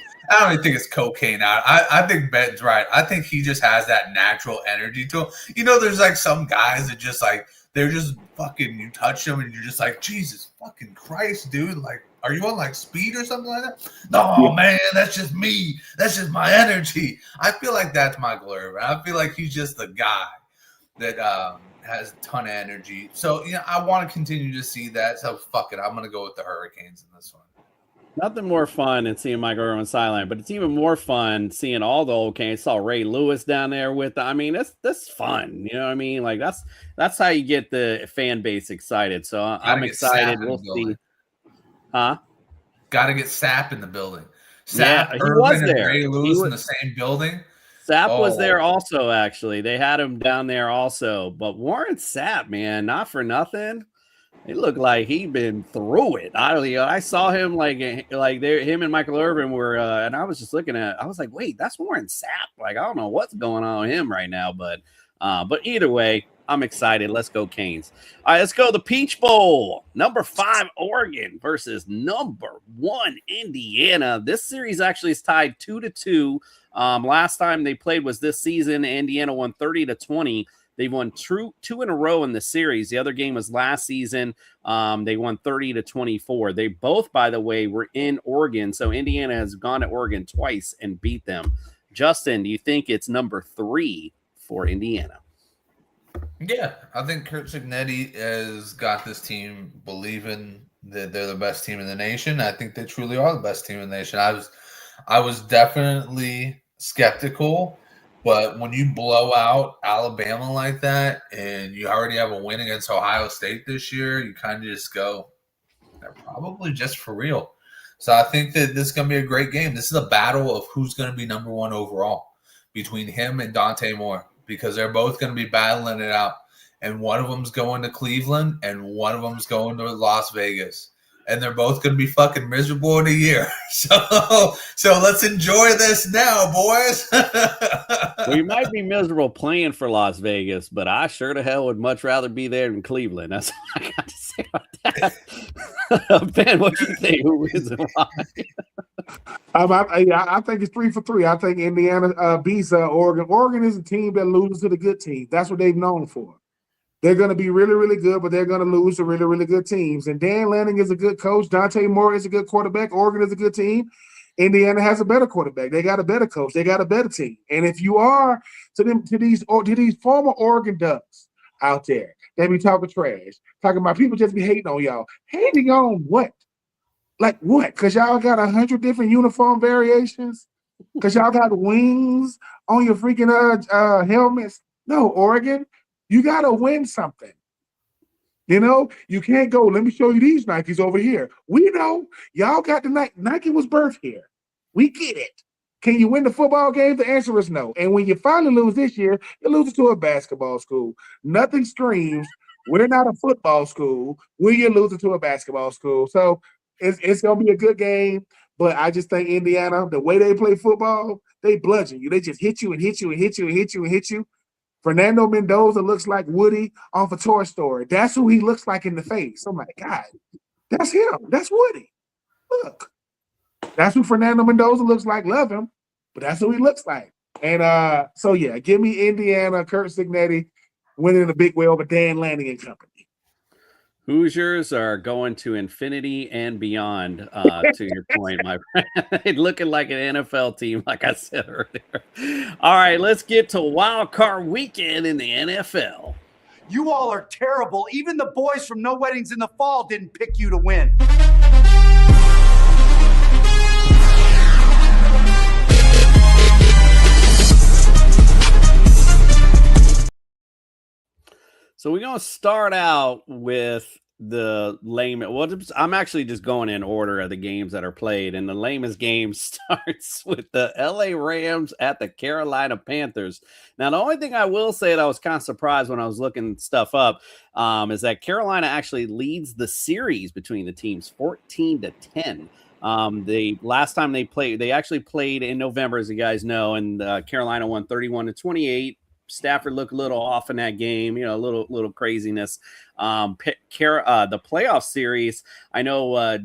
don't even think it's cocaine out. I think Ben's right. I think he just has that natural energy to him. There's like some guys that just like they're just fucking. You touch them and you're just like Jesus fucking Christ, dude. Like. Are you on like speed or something like that? No, man, that's just me. That's just my energy. I feel like that's Michael Irvin. I feel like he's just the guy that has a ton of energy. So, I want to continue to see that. So, fuck it. I'm going to go with the Hurricanes in this one. Nothing more fun than seeing Michael Irvin sideline, but it's even more fun seeing all the old Canes. Saw Ray Lewis down there with. That's fun. You know what I mean? Like that's how you get the fan base excited. So I'm excited. We'll see. Huh? Got to get Sapp in the building. Sapp, he was there. Ray Lewis in the same building. Sapp was there also, actually. They had him down there also. But Warren Sapp, man, not for nothing. It looked like he'd been through it. I saw him him and Michael Irvin were, and I was just looking at. I was like, wait, that's Warren Sapp. Like I don't know what's going on with him right now, but either way. I'm excited. Let's go Canes. All right, let's go the Peach Bowl. Number 5, Oregon versus number 1, Indiana. This series actually is tied 2-2. Last time they played was this season. Indiana won 30-20. They won two in a row in the series. The other game was last season. They won 30-24. They both, by the way, were in Oregon. So Indiana has gone to Oregon twice and beat them. Justin, do you think it's number 3 for Indiana? Yeah, I think Kurt Cignetti has got this team believing that they're the best team in the nation. I think they truly are the best team in the nation. I was definitely skeptical, but when you blow out Alabama like that and you already have a win against Ohio State this year, you kind of just go, they're probably just for real. So I think that this is going to be a great game. This is a battle of who's going to be number 1 overall between him and Dante Moore. Because they're both going to be battling it out. And one of them's going to Cleveland and one of them's going to Las Vegas. And they're both going to be fucking miserable in a year. So let's enjoy this now, boys. We might be miserable playing for Las Vegas, but I sure to hell would much rather be there than Cleveland. That's all I got to say about that. Ben, what do you think? Who wins and why? I think it's 3 for 3. I think Indiana beats Oregon. Oregon is a team that loses to the good teams. That's what they've known for. They're going to be really, really good, but they're going to lose to really, really good teams. And Dan Lanning is a good coach. Dante Moore is a good quarterback. Oregon is a good team. Indiana has a better quarterback. They got a better coach. They got a better team. And if you are to these former Oregon Ducks out there, they be talking trash, talking about people just be hating on y'all. Hating on what? Like what? Because y'all got 100 different uniform variations? Because y'all got wings on your freaking helmets? No, Oregon, you got to win something. You can't go, let me show you these Nikes over here. We know y'all got the Nike. Nike was birthed here. We get it. Can you win the football game? The answer is no. And when you finally lose this year, you lose to a basketball school. Nothing screams, we're not a football school when you're losing to a basketball school. So it's going to be a good game. But I just think Indiana, the way they play football, they bludgeon you. They just hit you and hit you and hit you and hit you and hit you. Fernando Mendoza looks like Woody off a Toy Story. That's who he looks like in the face. Oh, my God. That's him. That's Woody. Look. That's who Fernando Mendoza looks like. Love him, but that's who he looks like. And so yeah, give me Indiana, Kurt Signetti winning the big way over Dan Lanning and company. Hoosiers are going to infinity and beyond, to your point, my friend. Looking like an NFL team, like I said earlier. All right, let's get to Wild Card Weekend in the NFL. You all are terrible. Even the boys from No Weddings in the Fall didn't pick you to win. So we're going to start out with the lamest. Well, I'm actually just going in order of the games that are played. And the lamest game starts with the LA Rams at the Carolina Panthers. Now, the only thing I will say that I was kind of surprised when I was looking stuff up is that Carolina actually leads the series between the teams 14-10. The last time they actually played in November, as you guys know, and Carolina won 31-28. Stafford looked a little off in that game, a little craziness. The playoff series, I know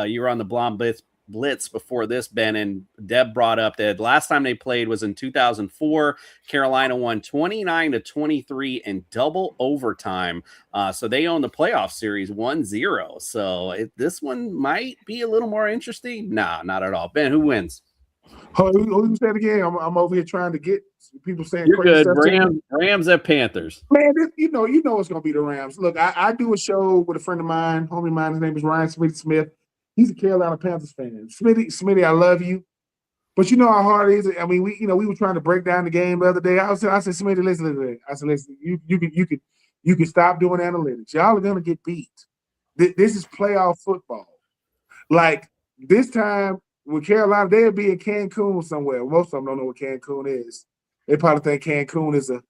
you were on the Blonde Blitz before this, Ben, and Deb brought up that last time they played was in 2004. Carolina won 29-23 in double overtime. So they own the playoff series 1-0. So this one might be a little more interesting. Nah, not at all. Ben, who wins? Who you said again? I'm over here trying to get people saying you're crazy good. stuff. Rams at Panthers. Man, you know it's gonna be the Rams. Look, I do a show with a friend of mine, homie of mine. His name is Ryan Smith. He's a Carolina Panthers fan. Smitty, I love you, but you know how hard it is. I mean, we were trying to break down the game the other day. I said, Smitty, listen. I said, listen, you can stop doing analytics. Y'all are gonna get beat. This is playoff football. Like this time. With Carolina, they'll be in Cancun somewhere. Most of them don't know what Cancun is. They probably think Cancun is a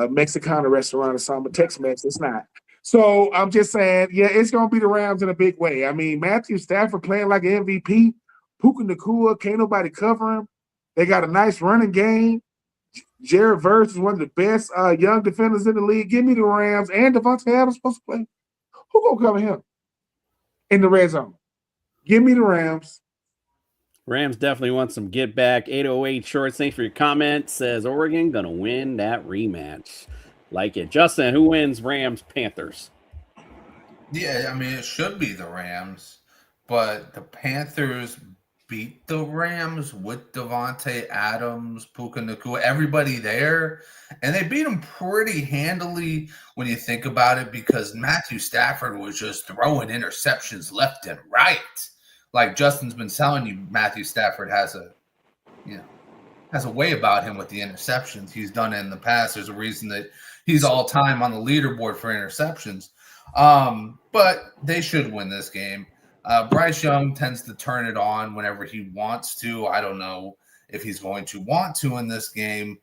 Mexicana restaurant or something, but Tex-Mex, it's not. So I'm just saying, yeah, it's going to be the Rams in a big way. I mean, Matthew Stafford playing like an MVP. Puka Nacua, can't nobody cover him. They got a nice running game. Jared Verse is one of the best young defenders in the league. Give me the Rams. And Devontae Adams supposed to play. Who going to cover him in the red zone? Give me the Rams. Rams definitely want some get back. 808 Shorts, thanks for your comment. Says Oregon gonna win that rematch. Like it. Justin, who wins Rams Panthers? Yeah, I mean, it should be the Rams, but the Panthers beat the Rams with Devontae Adams, Puka Nacua, everybody there. And they beat them pretty handily when you think about it, because Matthew Stafford was just throwing interceptions left and right. Like Justin's been telling you, Matthew Stafford has a way about him with the interceptions. He's done it in the past. There's a reason that he's all time on the leaderboard for interceptions. But they should win this game. Bryce Young tends to turn it on whenever he wants to. I don't know if he's going to want to in this game,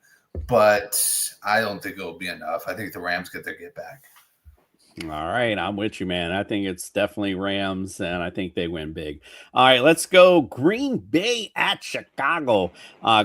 but I don't think it'll be enough. I think the Rams get their get back. All right, I'm with you, man. I think it's definitely Rams, and I think they win big. All right, let's go Green Bay at Chicago.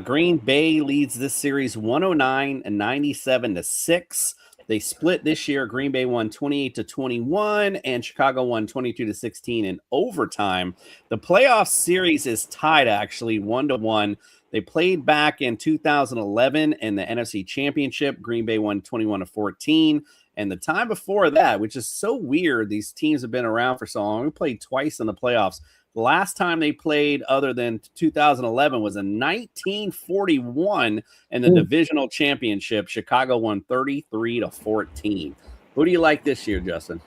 Green Bay leads this series 109-97-6. They split this year. Green Bay won 28-21, and Chicago won 22-16 in overtime. The playoff series is tied, actually, 1-1. They played back in 2011 in the NFC Championship. Green Bay won 21-14. And the time before that, which is so weird, these teams have been around for so long. We played twice in the playoffs. The last time they played other than 2011 was in 1941 in the divisional championship. Chicago won 33-14. Who do you like this year, Justin?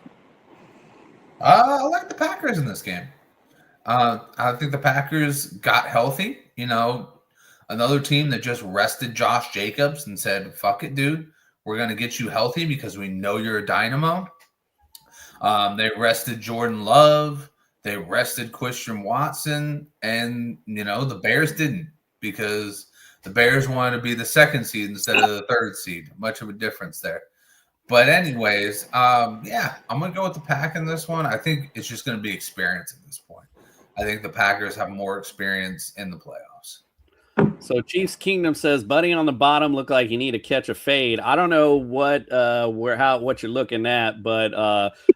I like the Packers in this game. I think the Packers got healthy. Another team that just rested Josh Jacobs and said, fuck it, dude. We're going to get you healthy because we know you're a dynamo. They rested Jordan Love. They rested Christian Watson. And, the Bears didn't, because the Bears wanted to be the second seed instead of the third seed. Much of a difference there. But anyways, I'm going to go with the Pack in this one. I think it's just going to be experience at this point. I think the Packers have more experience in the playoffs. So Chiefs Kingdom says, "Buddy on the bottom look like you need to catch a fade." I don't know what you're looking at, but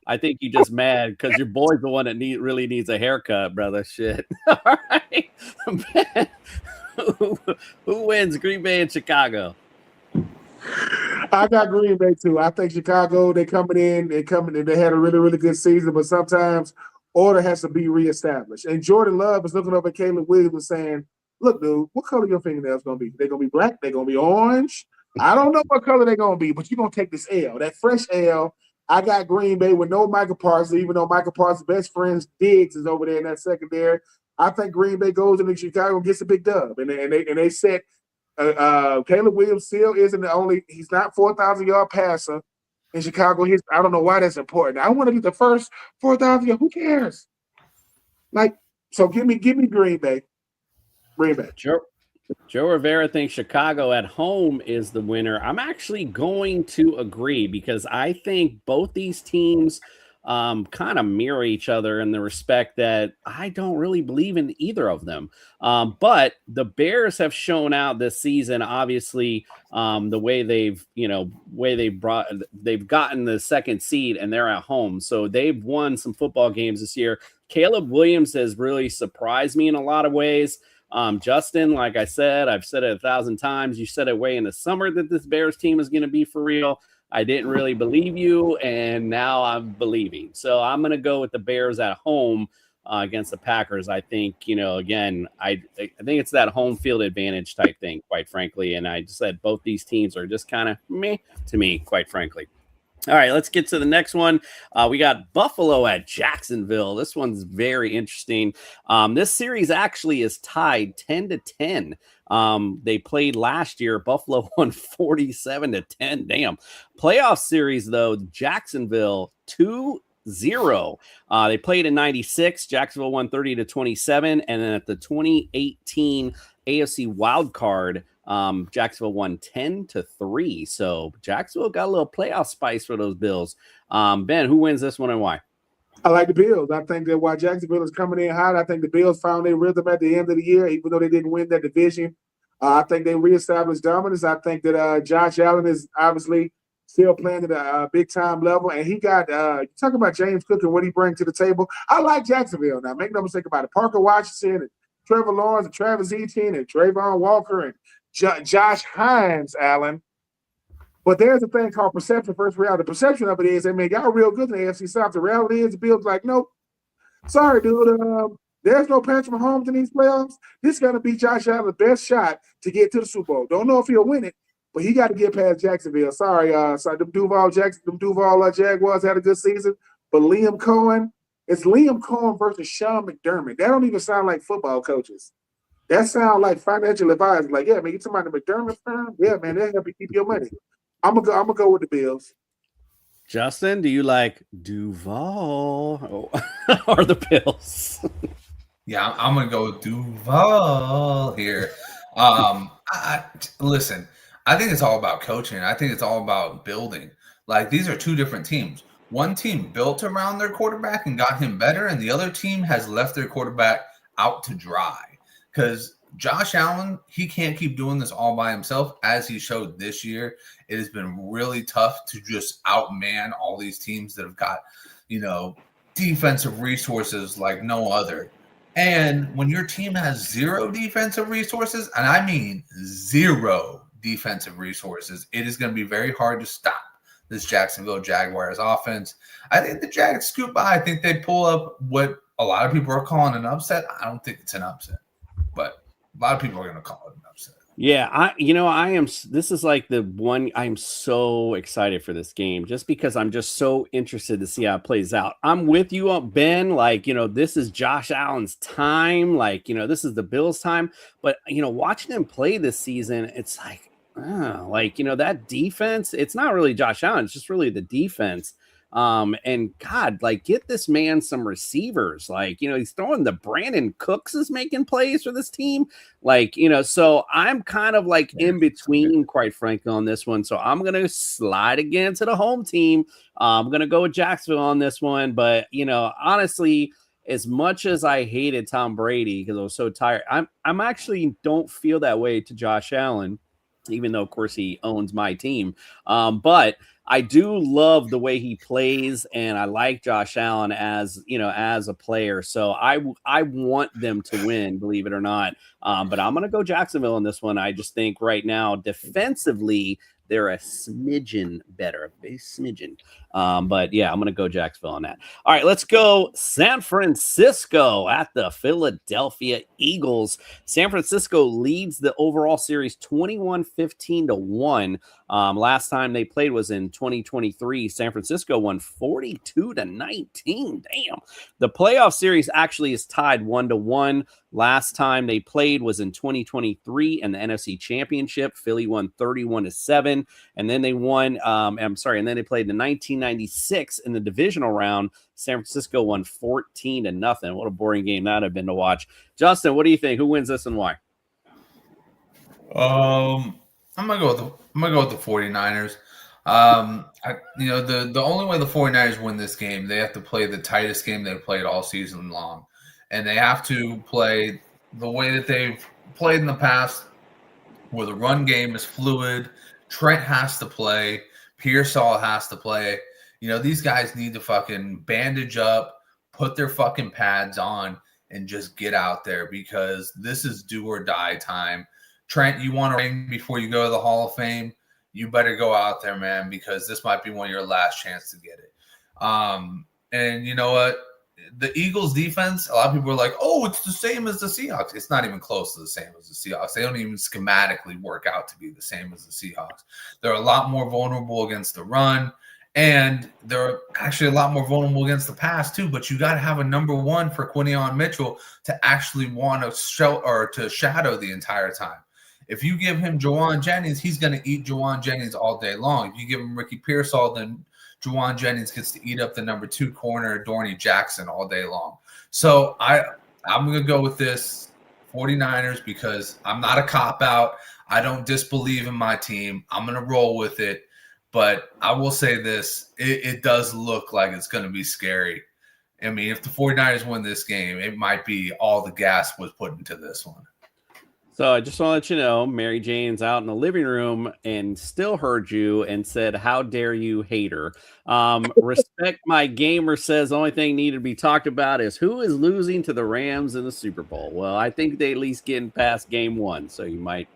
I think you just mad because your boy's the one that really needs a haircut, brother. Shit. All right. Who wins, Green Bay and Chicago? I got Green Bay too. I think Chicago, they coming in, they had a really, really good season, but sometimes order has to be reestablished. And Jordan Love is looking over at Caleb Williams and saying, look, dude, what color your fingernails gonna be? They're gonna be black, they're gonna be orange. I don't know what color they're gonna be, but you're gonna take this L, that fresh L. I got Green Bay with no Michael Parsons, even though Michael Parsons' best friend Diggs is over there in that secondary. I think Green Bay goes into Chicago and gets a big dub. And they set Caleb Williams still isn't the only, he's not 4,000-yard passer in Chicago. I don't know why that's important. I want to be the first 4,000 yard. Who cares? So give me Green Bay. Green Bay. Joe Rivera thinks Chicago at home is the winner. I'm actually going to agree because I think both these teams kind of mirror each other in the respect that I don't really believe in either of them. But the Bears have shown out this season, obviously, the way they've gotten the second seed and they're at home. So they've won some football games this year. Caleb Williams has really surprised me in a lot of ways. Justin, like I said, I've said it 1,000 times. You said it way in the summer that this Bears team is going to be for real. I didn't really believe you, and now I'm believing. So I'm going to go with the Bears at home against the Packers. I think, again, I think it's that home field advantage type thing, quite frankly. And I just said both these teams are just kind of meh to me, quite frankly. All right, let's get to the next one. We got Buffalo at Jacksonville. This one's very interesting. This series actually is tied 10-10. They played last year. Buffalo won 47-10. Damn. Playoff series, though, Jacksonville 2-0. They played in 96. Jacksonville won 30-27. And then at the 2018 AFC wild card, Jacksonville won 10-3. So Jacksonville got a little playoff spice for those Bills. Ben, who wins this one and why? I like the Bills. I think that while Jacksonville is coming in hot, I think the Bills found their rhythm at the end of the year, even though they didn't win that division. I think they reestablished dominance. I think that Josh Allen is obviously still playing at a big-time level. And he got talking about James Cook and what he brings to the table. I like Jacksonville. Now, make no mistake about it. Parker Washington and Trevor Lawrence and Travis Etienne and Trayvon Walker and Josh Hines, Allen. But there's a thing called perception versus reality. The perception of it is, y'all real good in the AFC South. The reality is the Bills like, nope. Sorry, dude. There's no Patrick Mahomes in these playoffs. This is going to be Josh Allen's best shot to get to the Super Bowl. Don't know if he'll win it, but he got to get past Jacksonville. Sorry, them Duval Jaguars had a good season. But Liam Cohen, it's Liam Cohen versus Sean McDermott. That don't even sound like football coaches. That sound like financial advisors. Like, yeah, man, you talking about the McDermott firm? Yeah, man, they'll help you keep your money. I'm gonna go with the Bills. Justin, do you like Duval or the Bills? Yeah, I'm gonna go with Duval here. Listen, I think it's all about coaching. I think it's all about building. Like, these are two different teams. One team built around their quarterback and got him better, and the other team has left their quarterback out to dry. Because Josh Allen, he can't keep doing this all by himself, as he showed this year. It has been really tough to just outman all these teams that have got, defensive resources like no other. And when your team has zero defensive resources, and I mean zero defensive resources, it is going to be very hard to stop this Jacksonville Jaguars offense. I think the Jags scoop by. I think they pull up what a lot of people are calling an upset. I don't think it's an upset, but a lot of people are going to call it an upset. Yeah, I am. This is like the one I'm so excited for this game, just because I'm just so interested to see how it plays out. I'm with you on Ben. Like, this is Josh Allen's time. Like, this is the Bills' time. But watching him play this season, it's like, that defense. It's not really Josh Allen. It's just really the defense. And God, like, get this man some receivers. Like, he's throwing the Brandon Cooks is making plays for this team. Like, so I'm kind of like in between, quite frankly, on this one. So I'm going to slide again to the home team. I'm going to go with Jacksonville on this one. But, honestly, as much as I hated Tom Brady because I was so tired, I'm actually don't feel that way to Josh Allen, even though, of course, he owns my team. But I do love the way he plays, and I like Josh Allen as a player. So I want them to win, believe it or not. But I'm going to go Jacksonville in this one. I just think right now defensively they're a smidgen better, a smidgen. But yeah, I'm going to go Jacksonville on that. All right, let's go San Francisco at the Philadelphia Eagles. San Francisco leads the overall series 21-15-1. Last time they played was in 2023. San Francisco won 42-19. Damn. The playoff series actually is tied 1-1. Last time they played was in 2023 in the NFC Championship. Philly won 31-7, and then they won. And then they played in 1996 in the divisional round. San Francisco won 14-0. What a boring game that have been to watch. Justin, what do you think? Who wins this and why? I'm gonna go with the 49ers. The only way the 49ers win this game, they have to play the tightest game they've played all season long. And they have to play the way that they've played in the past, where the run game is fluid. Trent has to play. Pearsall has to play. These guys need to fucking bandage up, put their fucking pads on, and just get out there because this is do or die time. Trent, you want to ring before you go to the Hall of Fame? You better go out there, man, because this might be one of your last chance to get it. And you know what? The Eagles defense, a lot of people are like, oh, it's the same as the Seahawks. It's not even close to the same as the Seahawks. They don't even schematically work out to be the same as the Seahawks. They're a lot more vulnerable against the run, and they're actually a lot more vulnerable against the pass too. But you got to have a number one for Quinyon Mitchell to actually want to show or to shadow the entire time. If you give him Jawan Jennings, he's going to eat Jawan Jennings all day long. If you give him Ricky Pearsall, then Jawan Jennings gets to eat up the number 2 corner, Dorney Jackson, all day long. So I'm going to go with this 49ers because I'm not a cop-out. I don't disbelieve in my team. I'm going to roll with it. But I will say this, it does look like it's going to be scary. I mean, if the 49ers win this game, it might be all the gas was put into this one. So I just want to let you know, Mary Jane's out in the living room and still heard you and said, how dare you, hater. Respect My Gamer says the only thing needed to be talked about is who is losing to the Rams in the Super Bowl. Well, I think they at least getting past game 1, so you might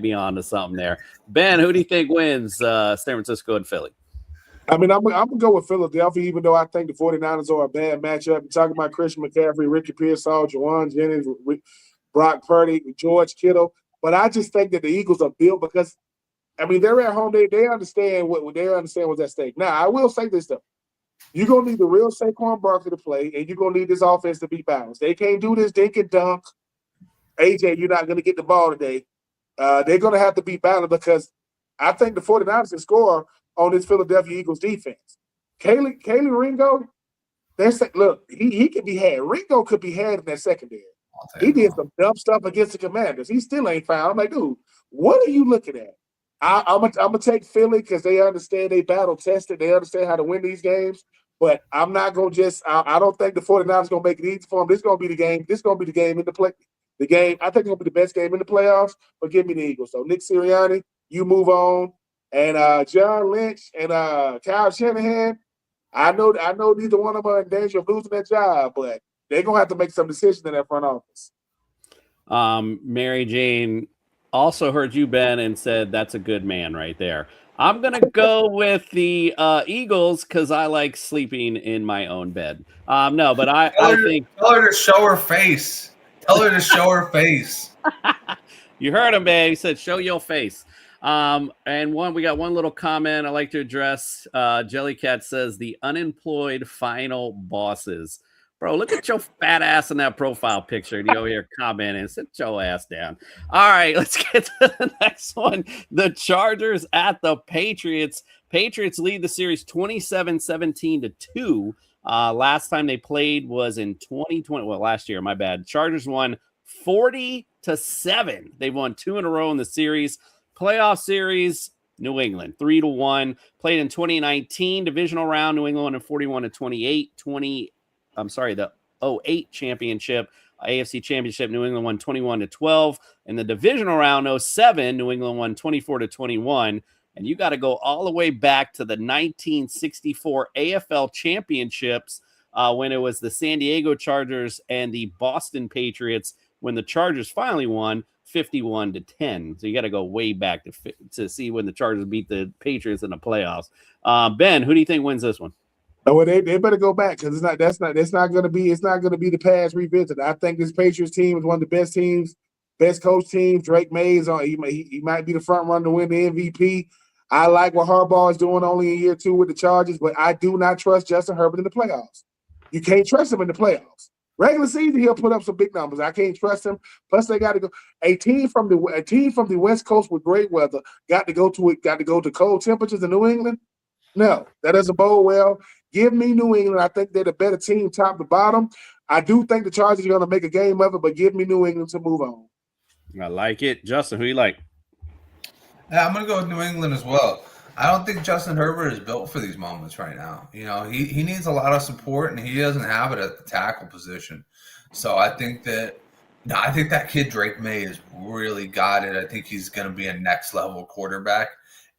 be on to something there. Ben, who do you think wins San Francisco and Philly? I mean, I'm going to go with Philadelphia, even though I think the 49ers are a bad matchup. You're talking about Christian McCaffrey, Ricky Pearsall, Jawan Jennings, Brock Purdy, George Kittle. But I just think that the Eagles are built because, I mean, they're at home. They understand what's at stake. Now, I will say this, though. You're going to need the real Saquon Barkley to play, and you're going to need this offense to be balanced. They can't do this dink and dunk. AJ, you're not going to get the ball today. They're going to have to be balanced because I think the 49ers can score on this Philadelphia Eagles defense. Kaylee Ringo, look, he can be had. Ringo could be had in that secondary. He did some dumb stuff against the Commanders. He still ain't found. I'm like, dude, what are you looking at? I'm gonna take Philly because they understand they battle tested. They understand how to win these games. But I'm not gonna I don't think the 49ers gonna make it easy for them. This is gonna be the game. This is gonna be the game in the play. The game, I think it's gonna be the best game in the playoffs. But give me the Eagles. So Nick Sirianni, you move on, and John Lynch and Kyle Shanahan. I know neither one of them are in danger of losing their job, but they're going to have to make some decisions in that front office. Mary Jane also heard you, Ben, and said that's a good man right there. I'm going to go with the Eagles because I like sleeping in my own bed. No, but I think... Tell her to show her face. Tell her to show her face. You heard him, man. He said, show your face. And we got one little comment I'd like to address. Jellycat says, the unemployed final bosses. Bro, look at your fat ass in that profile picture. And you over here commenting. Sit your ass down. All right, let's get to the next one. The Chargers at the Patriots. Patriots lead the series 27-17-2. Last time they played was in 2020. Well, last year, my bad. Chargers won 40-7. They won 2 in a row in the series. Playoff series, New England 3-1. Played in 2019 divisional round. New England won 41-28. The 08 championship, AFC championship. New England won 21-12. In the divisional round, 07, New England won 24-21. And you got to go all the way back to the 1964 AFL championships when it was the San Diego Chargers and the Boston Patriots when the Chargers finally won 51-10. So you got to go way back to see when the Chargers beat the Patriots in the playoffs. Ben, who do you think wins this one? Oh, well, they better go back because it's not going to be the past revisited. I think this Patriots team is one of the best teams, best coach teams. Drake May is on. He might be the front runner to win the MVP. I like what Harbaugh is doing only in year 2 with the Chargers, but I do not trust Justin Herbert in the playoffs. You can't trust him in the playoffs. Regular season, he'll put up some big numbers. I can't trust him. Plus, they got to go. A team from the West Coast with great weather got to go to cold temperatures in New England. No, that doesn't bode well. Give me New England. I think they're the better team, top to bottom. I do think the Chargers are going to make a game of it, but give me New England to move on. I like it. Justin, who you like? Yeah, I'm going to go with New England as well. I don't think Justin Herbert is built for these moments right now. You know, he needs a lot of support, and he doesn't have it at the tackle position. So I think that kid Drake May has really got it. I think he's going to be a next-level quarterback.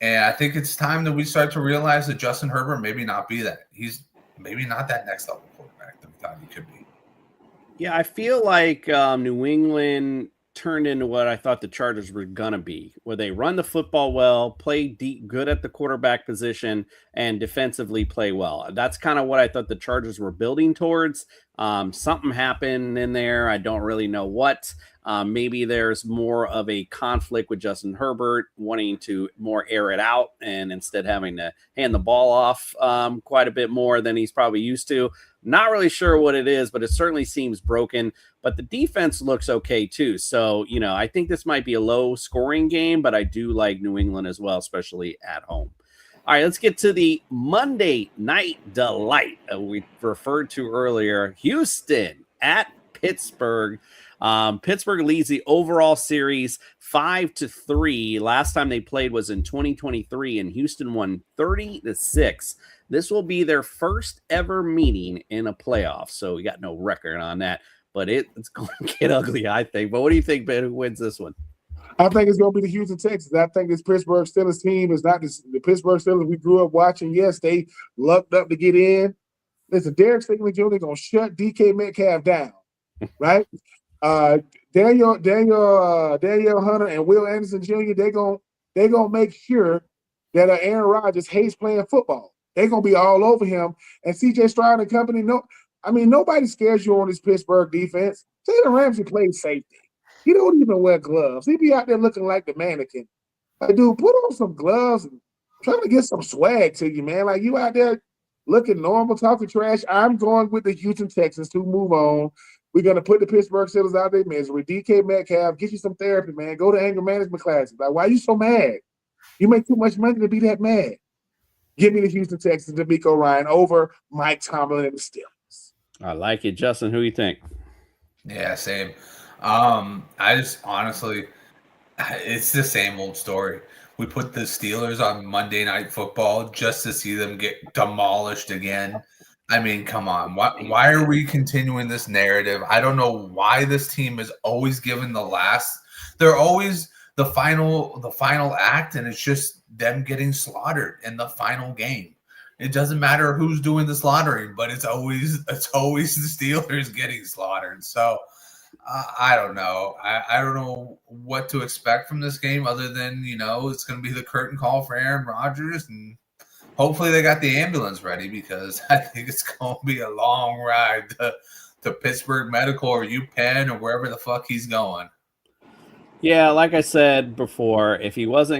And I think it's time that we start to realize that Justin Herbert maybe not be that. He's maybe not that next-level quarterback that we thought he could be. Yeah, I feel like New England turned into what I thought the Chargers were going to be, where they run the football well, play deep, good at the quarterback position, and defensively play well. That's kind of what I thought the Chargers were building towards. Something happened in there. I don't really know what. Maybe there's more of a conflict with Justin Herbert wanting to more air it out and instead having to hand the ball off quite a bit more than he's probably used to. Not really sure what it is, but it certainly seems broken. But the defense looks okay too. So, you know, I think this might be a low scoring game, but I do like New England as well, especially at home. All right, let's get to the Monday Night Delight we referred to earlier. Houston at Pittsburgh. Pittsburgh leads the overall series 5-3. Last time they played was in 2023, and Houston won 30-6. This will be their first ever meeting in a playoff, so we got no record on that. But it's going to get ugly, I think. But what do you think, Ben? Who wins this one? I think it's going to be the Houston Texans. I think this Pittsburgh Steelers team is not the Pittsburgh Steelers we grew up watching. Yes, they lucked up to get in. Listen, Derek Stingley Jr. going to shut DK Metcalf down, right? Daniel Hunter and Will Anderson Jr. They're gonna make sure that Aaron Rodgers hates playing football. They're gonna be all over him. And CJ Stroud and company. Nobody scares you on this Pittsburgh defense. Jalen Ramsey plays safety. He don't even wear gloves. He be out there looking like the mannequin. Like, dude, put on some gloves and try to get some swag to you, man. Like, you out there looking normal, talking trash. I'm going with the Houston Texans to move on. We're going to put the Pittsburgh Steelers out there, misery. DK Metcalf, get you some therapy, man. Go to anger management classes. Like, why are you so mad? You make too much money to be that mad. Give me the Houston Texans, DeMeco Ryan over Mike Tomlin and the Steelers. I like it. Justin, who do you think? Yeah, same. I just honestly, it's the same old story. We put the Steelers on Monday Night Football just to see them get demolished again. I mean, come on. Why are we continuing this narrative? I don't know why this team is always given the last. They're always the final act, and it's just them getting slaughtered in the final game. It doesn't matter who's doing the slaughtering, but it's always the Steelers getting slaughtered. So I don't know. I don't know what to expect from this game other than, it's going to be the curtain call for Aaron Rodgers, and hopefully they got the ambulance ready because I think it's going to be a long ride to Pittsburgh Medical or UPenn or wherever the fuck he's going. Yeah, like I said before, if he was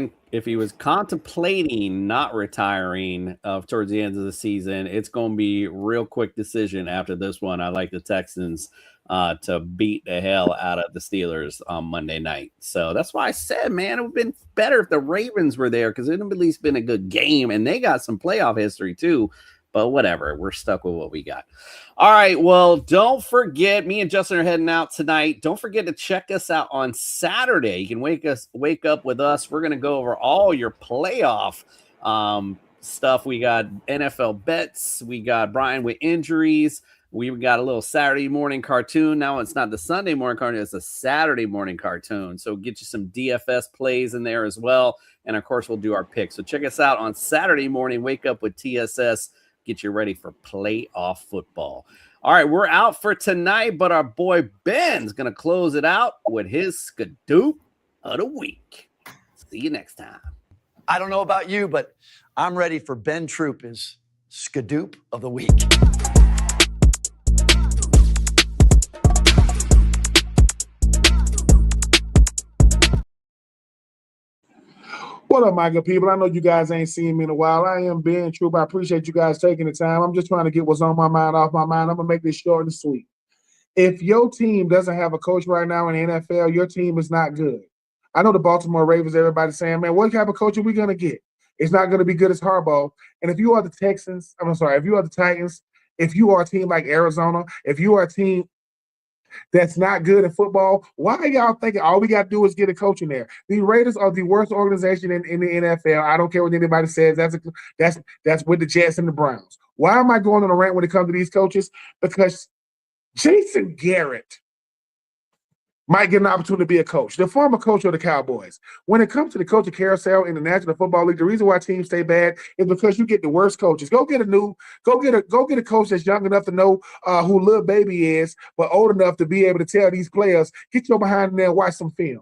contemplating not retiring towards the end of the season, it's going to be a real quick decision after this one. I like the Texans to beat the hell out of the Steelers on Monday night. So that's why I said, man, it would have been better if the Ravens were there because it would have at least been a good game. And they got some playoff history too. But whatever, we're stuck with what we got. All right, well, don't forget, me and Justin are heading out tonight. Don't forget to check us out on Saturday. You can wake up with us. We're going to go over all your playoff stuff. We got NFL bets. We got Brian with injuries. We've got a little Saturday morning cartoon. Now it's not the Sunday morning cartoon, it's a Saturday morning cartoon. So get you some DFS plays in there as well. And of course, we'll do our picks. So check us out on Saturday morning. Wake up with TSS. Get you ready for playoff football. All right, we're out for tonight, but our boy Ben's going to close it out with his Skadoop of the week. See you next time. I don't know about you, but I'm ready for Ben Troupe's Skadoop of the week. What up, my good people? I know you guys ain't seen me in a while. I am Ben Troupe. I appreciate you guys taking the time. I'm just trying to get what's on my mind off my mind. I'm going to make this short and sweet. If your team doesn't have a coach right now in the NFL, your team is not good. I know the Baltimore Ravens, everybody's saying, man, what type of coach are we going to get? It's not going to be good as Harbaugh. And if you are the Texans, if you are the Titans, if you are a team like Arizona, if you are a team that's not good at football, why are y'all thinking all we got to do is get a coach in there? The Raiders are the worst organization in the NFL. I don't care what anybody says. That's with the Jets and the Browns. Why am I going on a rant when it comes to these coaches? Because Jason Garrett might get an opportunity to be a coach, the former coach of the Cowboys. When it comes to the coaching carousel in the National Football League, the reason why teams stay bad is because you get the worst coaches. Go get a coach that's young enough to know who Lil Baby is, but old enough to be able to tell these players, get your behind in there and watch some film.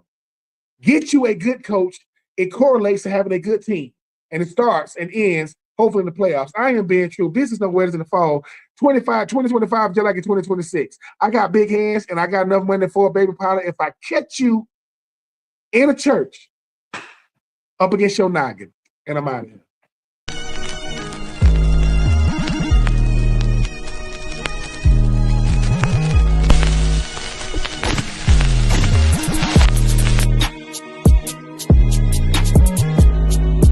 Get you a good coach. It correlates to having a good team, and it starts and ends hopefully in the playoffs. I am being true. This is no weddings in the fall. 2025, just like in 2026. I got big hands and I got enough money for a baby powder. If I catch you in a church up against your noggin, and I'm out of here.